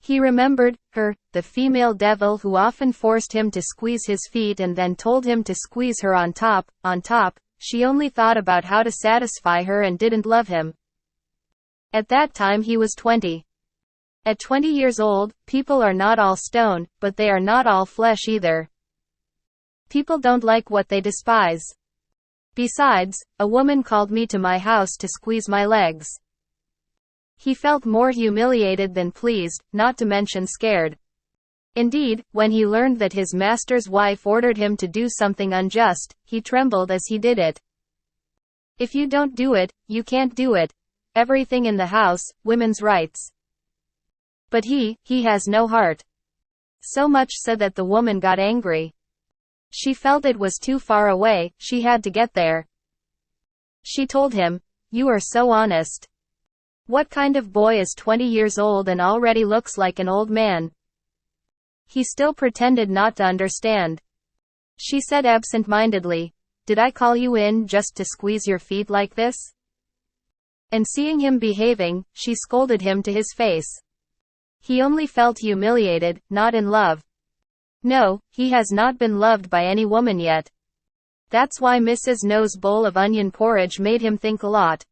He remembered her, the female devil who often forced him to squeeze his feet and then told him to squeeze her on top. She only thought about how to satisfy her and didn't love him. At that time he was 20. At 20 years old, people are not all stone, but they are not all flesh either. People don't like what they despise. Besides, a woman called me to my house to squeeze my legs. He felt more humiliated than pleased, not to mention scared. Indeed, when he learned that his master's wife ordered him to do something unjust, he trembled as he did it. If you don't do it, you can't do it. Everything in the house, women's rights. But he has no heart. So much so that the woman got angry. She felt it was too far away, she had to get there. She told him, "You are so honest. What kind of boy is 20 years old and already looks like an old man?" He still pretended not to understand. She said absent-mindedly, "Did I call you in just to squeeze your feet like this?" And seeing him behaving, she scolded him to his face. He only felt humiliated, not in love. No, he has not been loved by any woman yet. That's why Mrs. No's bowl of onion porridge made him think a lot.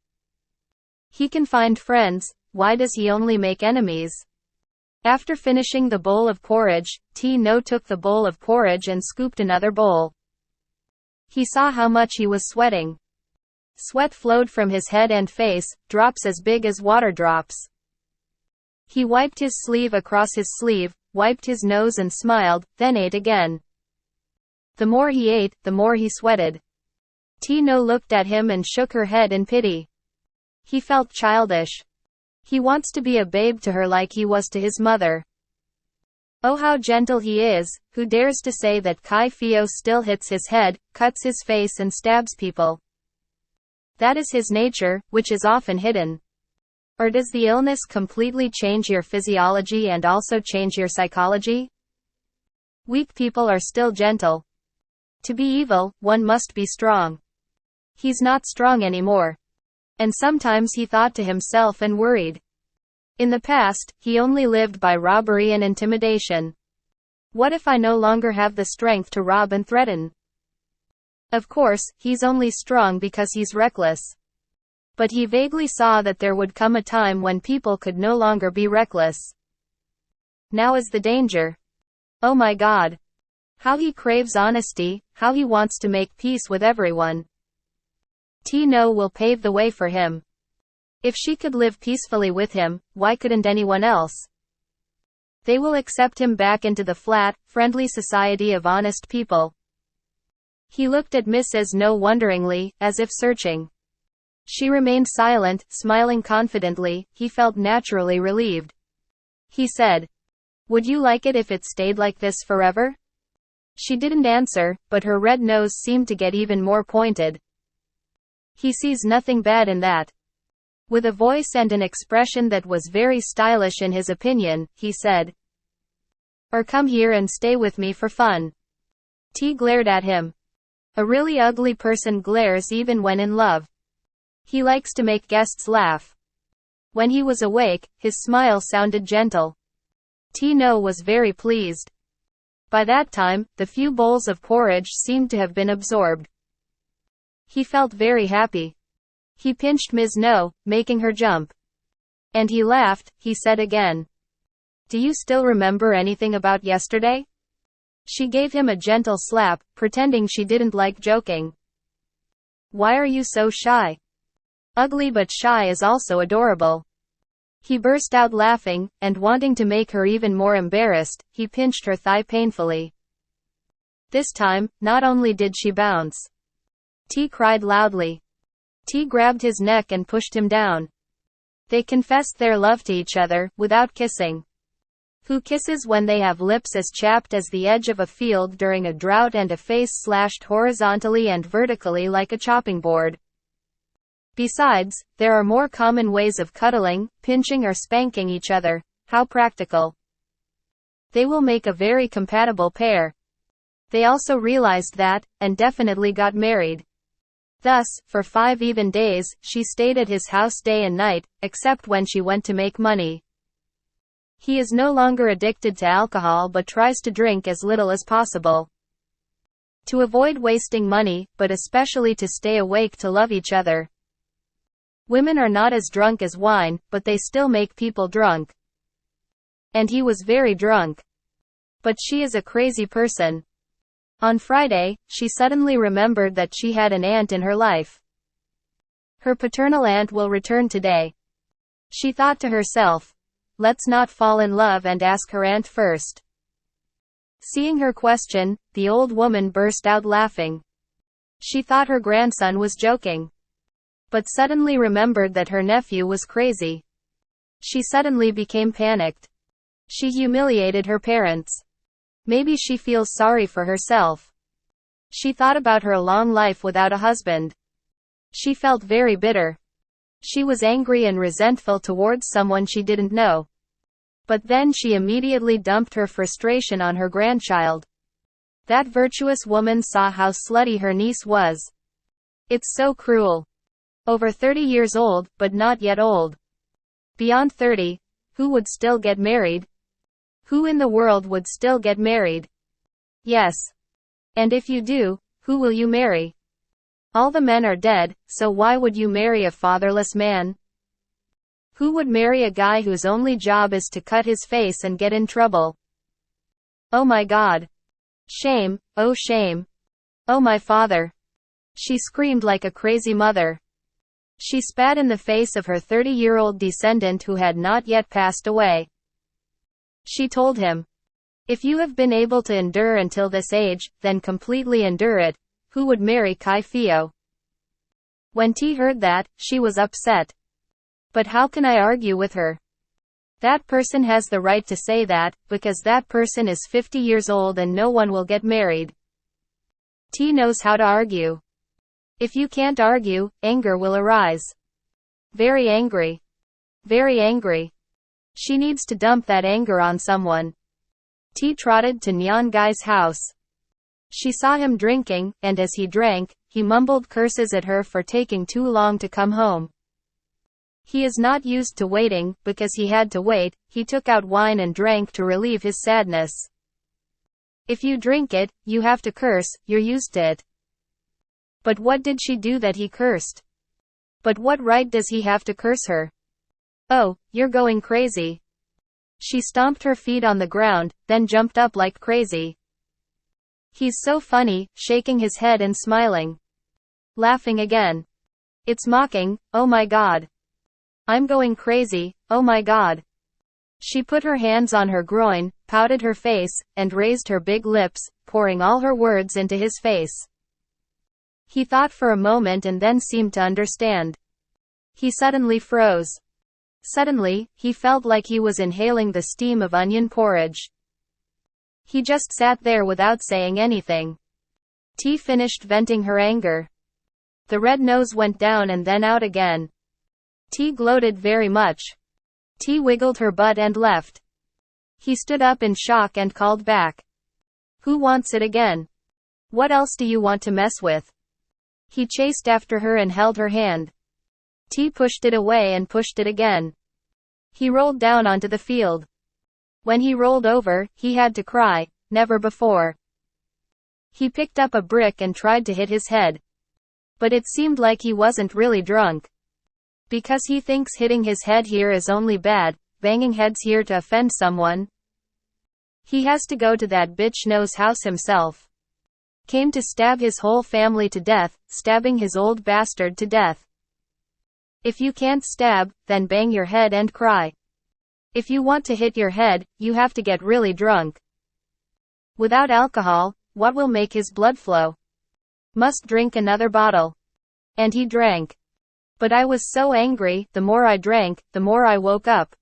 He can find friends, why does he only make enemies? After finishing the bowl of porridge, Pheo took the bowl of porridge and scooped another bowl. He saw how much he was sweating. Sweat flowed from his head and face, drops as big as water drops. He wiped his sleeve across his sleeve, wiped his nose and smiled, then ate again. The more he ate, the more he sweated. Pheo looked at him and shook her head in pity. He felt childish. He wants to be a babe to her like he was to his mother. Oh, how gentle he is, who dares to say that Pheo still hits his head, cuts his face and stabs people. That is his nature, which is often hidden. Or does the illness completely change your physiology and also change your psychology? Weak people are still gentle. To be evil, one must be strong. He's not strong anymore. And sometimes he thought to himself and worried. In the past, he only lived by robbery and intimidation. What if I no longer have the strength to rob and threaten? Of course, he's only strong because he's reckless. But he vaguely saw that there would come a time when people could no longer be reckless. Now is the danger. Oh my God. How he craves honesty, how he wants to make peace with everyone. Pheo will pave the way for him. If she could live peacefully with him, why couldn't anyone else? They will accept him back into the flat, friendly society of honest people. He looked at Mrs. No wonderingly, as if searching. She remained silent, smiling confidently. He felt naturally relieved. He said, "Would you like it if it stayed like this forever?" She didn't answer, but her red nose seemed to get even more pointed. He sees nothing bad in that. With a voice and an expression that was very stylish in his opinion, he said, "Or come here and stay with me for fun." T glared at him. A really ugly person glares even when in love. He likes to make guests laugh. When he was awake, his smile sounded gentle. Pheo was very pleased. By that time, the few bowls of porridge seemed to have been absorbed. He felt very happy. He pinched Ms. No, making her jump. And he laughed, he said again. "Do you still remember anything about yesterday?" She gave him a gentle slap, pretending she didn't like joking. "Why are you so shy?" Ugly but shy is also adorable. He burst out laughing, and wanting to make her even more embarrassed, he pinched her thigh painfully. This time, not only did she bounce. T cried loudly. T grabbed his neck and pushed him down. They confessed their love to each other, without kissing. Who kisses when they have lips as chapped as the edge of a field during a drought and a face slashed horizontally and vertically like a chopping board? Besides, there are more common ways of cuddling, pinching or spanking each other. How practical. They will make a very compatible pair. They also realized that, and definitely got married. Thus, for 5 even days, she stayed at his house day and night, except when she went to make money. He is no longer addicted to alcohol but tries to drink as little as possible. To avoid wasting money, but especially to stay awake to love each other. Women are not as drunk as wine, but they still make people drunk. And he was very drunk. But she is a crazy person. On Friday, she suddenly remembered that she had an aunt in her life. Her paternal aunt will return today. She thought to herself, let's not fall in love and ask her aunt first. Seeing her question, the old woman burst out laughing. She thought her grandson was joking. But suddenly remembered that her nephew was crazy. She suddenly became panicked. She humiliated her parents. Maybe she feels sorry for herself. She thought about her long life without a husband. She felt very bitter. She was angry and resentful towards someone she didn't know. But then she immediately dumped her frustration on her grandchild. That virtuous woman saw how slutty her niece was. It's so cruel. Over 30 years old, but not yet old. Beyond 30, who would still get married? Who in the world would still get married? Yes. And if you do, who will you marry? All the men are dead, so why would you marry a fatherless man? Who would marry a guy whose only job is to cut his face and get in trouble? Oh my God. Shame, oh shame. Oh my father. She screamed like a crazy mother. She spat in the face of her 30-year-old descendant who had not yet passed away. She told him, if you have been able to endure until this age, then completely endure it. Who would marry Pheo? When T heard that, she was upset. But how can I argue with her? That person has the right to say that, because that person is 50 years old and no one will get married. T knows how to argue. If you can't argue, anger will arise. Very angry. Very angry. She needs to dump that anger on someone. T trotted to Nyan Guy's house. She saw him drinking, and as he drank, he mumbled curses at her for taking too long to come home. He is not used to waiting, because he had to wait. He took out wine and drank to relieve his sadness. If you drink it, you have to curse, you're used to it. But what did she do that he cursed? But what right does he have to curse her? Oh, you're going crazy. She stomped her feet on the ground, then jumped up like crazy. He's so funny, shaking his head and smiling. Laughing again. It's mocking, oh my God. I'm going crazy, oh my God. She put her hands on her groin, pouted her face, and raised her big lips, pouring all her words into his face. He thought for a moment and then seemed to understand. He suddenly froze. Suddenly, he felt like he was inhaling the steam of onion porridge. He just sat there without saying anything. T finished venting her anger. The red nose went down and then out again. T gloated very much. T wiggled her butt and left. He stood up in shock and called back. Who wants it again? What else do you want to mess with? He chased after her and held her hand. T pushed it away and pushed it again. He rolled down onto the field. When he rolled over, he had to cry, never before. He picked up a brick and tried to hit his head. But it seemed like he wasn't really drunk. Because he thinks hitting his head here is only bad, banging heads here to offend someone. He has to go to that bitch knows house himself. Came to stab his whole family to death, stabbing his old bastard to death. If you can't stab, then bang your head and cry. If you want to hit your head, you have to get really drunk. Without alcohol, what will make his blood flow? Must drink another bottle. And he drank. But I was so angry, the more I drank, the more I woke up.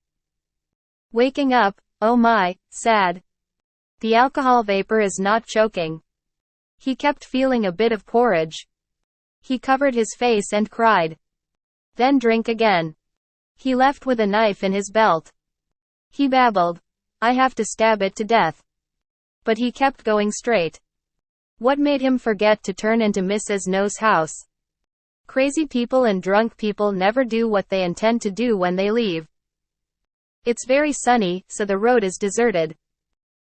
Waking up, oh my, sad. The alcohol vapor is not choking. He kept feeling a bit of porridge. He covered his face and cried. Then drink again. He left with a knife in his belt. He babbled. I have to stab it to death. But he kept going straight. What made him forget to turn into Mrs. No's house? Crazy people and drunk people never do what they intend to do when they leave. It's very sunny, so the road is deserted.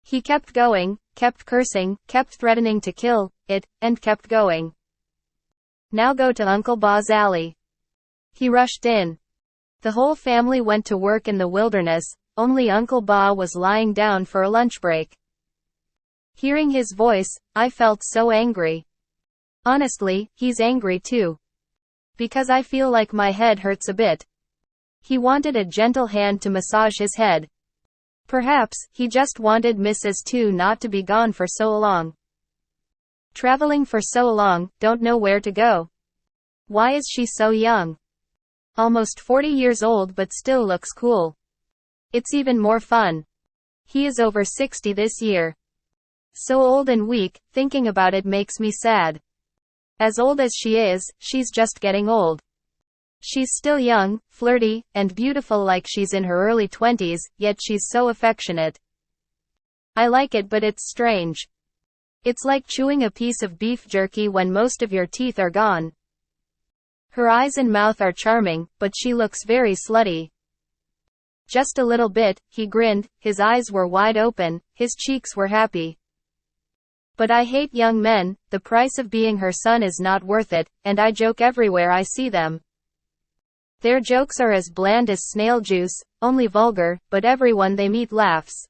He kept going, kept cursing, kept threatening to kill it, and kept going. Now go to Uncle Ba's alley. He rushed in. The whole family went to work in the wilderness, only Uncle Ba was lying down for a lunch break. Hearing his voice, I felt so angry. Honestly, he's angry too. Because I feel like my head hurts a bit. He wanted a gentle hand to massage his head. Perhaps, he just wanted Mrs. Tu not to be gone for so long. Traveling for so long, don't know where to go. Why is she so young? Almost 40 years old but still looks cool. It's even more fun. He is over 60 this year. So old and weak, thinking about it makes me sad. As old as she is, she's just getting old. She's still young, flirty, and beautiful like she's in her early 20s, yet she's so affectionate. I like it, but it's strange. It's like chewing a piece of beef jerky when most of your teeth are gone. Her eyes and mouth are charming, but she looks very slutty. Just a little bit, he grinned, his eyes were wide open, his cheeks were happy. But I hate young men, the price of being her son is not worth it, and I joke everywhere I see them. Their jokes are as bland as snail juice, only vulgar, but everyone they meet laughs.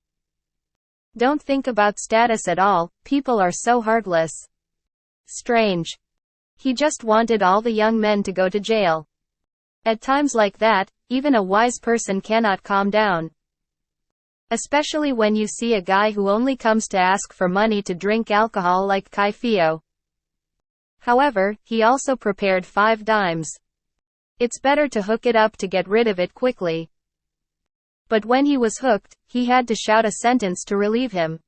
Don't think about status at all, people are so heartless. Strange. He just wanted all the young men to go to jail. At times like that, even a wise person cannot calm down. Especially when you see a guy who only comes to ask for money to drink alcohol like Pheo. However, he also prepared 5 dimes. It's better to hook it up to get rid of it quickly. But when he was hooked, he had to shout a sentence to relieve him.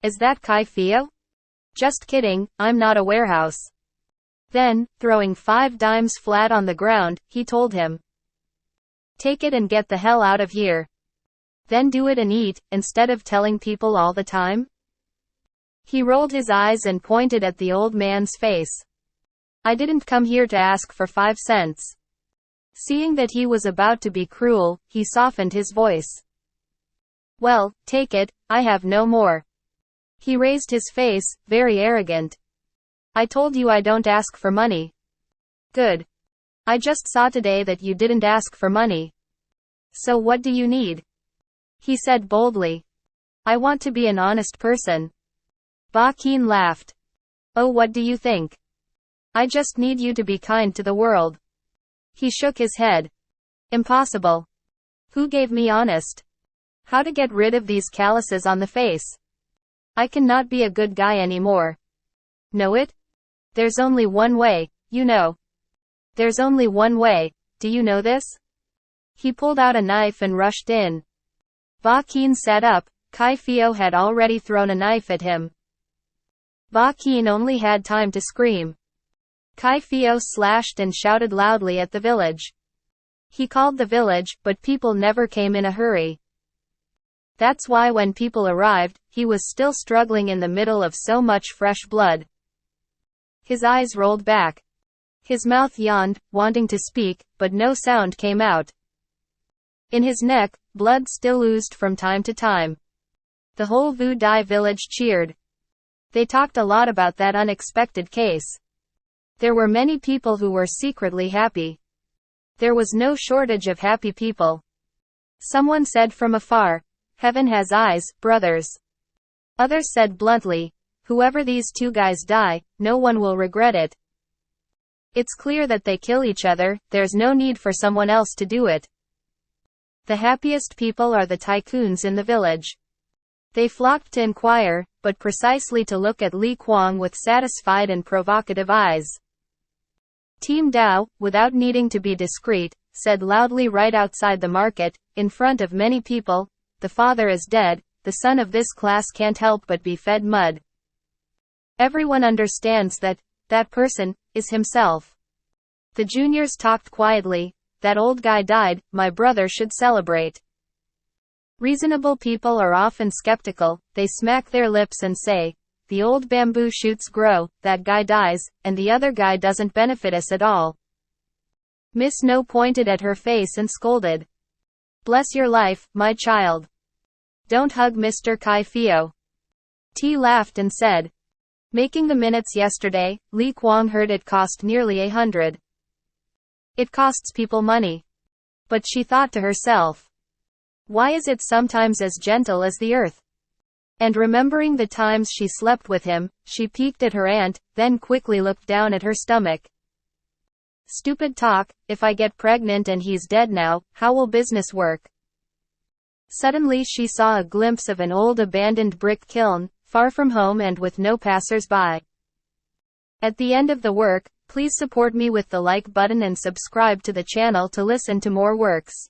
Is that Pheo? Just kidding, I'm not a warehouse. Then, throwing 5 dimes flat on the ground, he told him. Take it and get the hell out of here. Then do it and eat, instead of telling people all the time? He rolled his eyes and pointed at the old man's face. I didn't come here to ask for 5 cents. Seeing that he was about to be cruel, he softened his voice. Well, take it, I have no more. He raised his face, very arrogant. I told you I don't ask for money. Good. I just saw today that you didn't ask for money. So what do you need? He said boldly. I want to be an honest person. Ba Keen laughed. Oh, what do you think? I just need you to be kind to the world. He shook his head. Impossible. Who gave me honest? How to get rid of these calluses on the face? I cannot be a good guy anymore. Know it? There's only one way, you know. There's only one way, do you know this? He pulled out a knife and rushed in. Ba Keen sat up, Pheo had already thrown a knife at him. Ba Keen only had time to scream. Pheo slashed and shouted loudly at the village. He called the village, but people never came in a hurry. That's why when people arrived, he was still struggling in the middle of so much fresh blood. His eyes rolled back. His mouth yawned, wanting to speak, but no sound came out. In his neck, blood still oozed from time to time. The whole Vu Dai village cheered. They talked a lot about that unexpected case. There were many people who were secretly happy. There was no shortage of happy people. Someone said from afar, Heaven has eyes, brothers. Others said bluntly, whoever these 2 guys die, no one will regret it. It's clear that they kill each other, there's no need for someone else to do it. The happiest people are the tycoons in the village. They flocked to inquire, but precisely to look at Li Kuang with satisfied and provocative eyes. Team Dao, without needing to be discreet, said loudly right outside the market, in front of many people, "The father is dead, the son of this class can't help but be fed mud. Everyone understands that person, is himself." The juniors talked quietly. "That old guy died, my brother should celebrate." Reasonable people are often skeptical, they smack their lips and say, "The old bamboo shoots grow, that guy dies, and the other guy doesn't benefit us at all." Miss No pointed at her face and scolded. "Bless your life, my child. Don't hug Mr. Pheo." T laughed and said, "Making the minutes yesterday, Li Kuang heard it cost nearly 100. It costs people money." But she thought to herself, "Why is it sometimes as gentle as the earth?" And remembering the times she slept with him, she peeked at her aunt, then quickly looked down at her stomach. "Stupid talk, if I get pregnant and he's dead now, how will business work?" Suddenly she saw a glimpse of an old abandoned brick kiln, far from home and with no passers-by. At the end of the work, please support me with the like button and subscribe to the channel to listen to more works.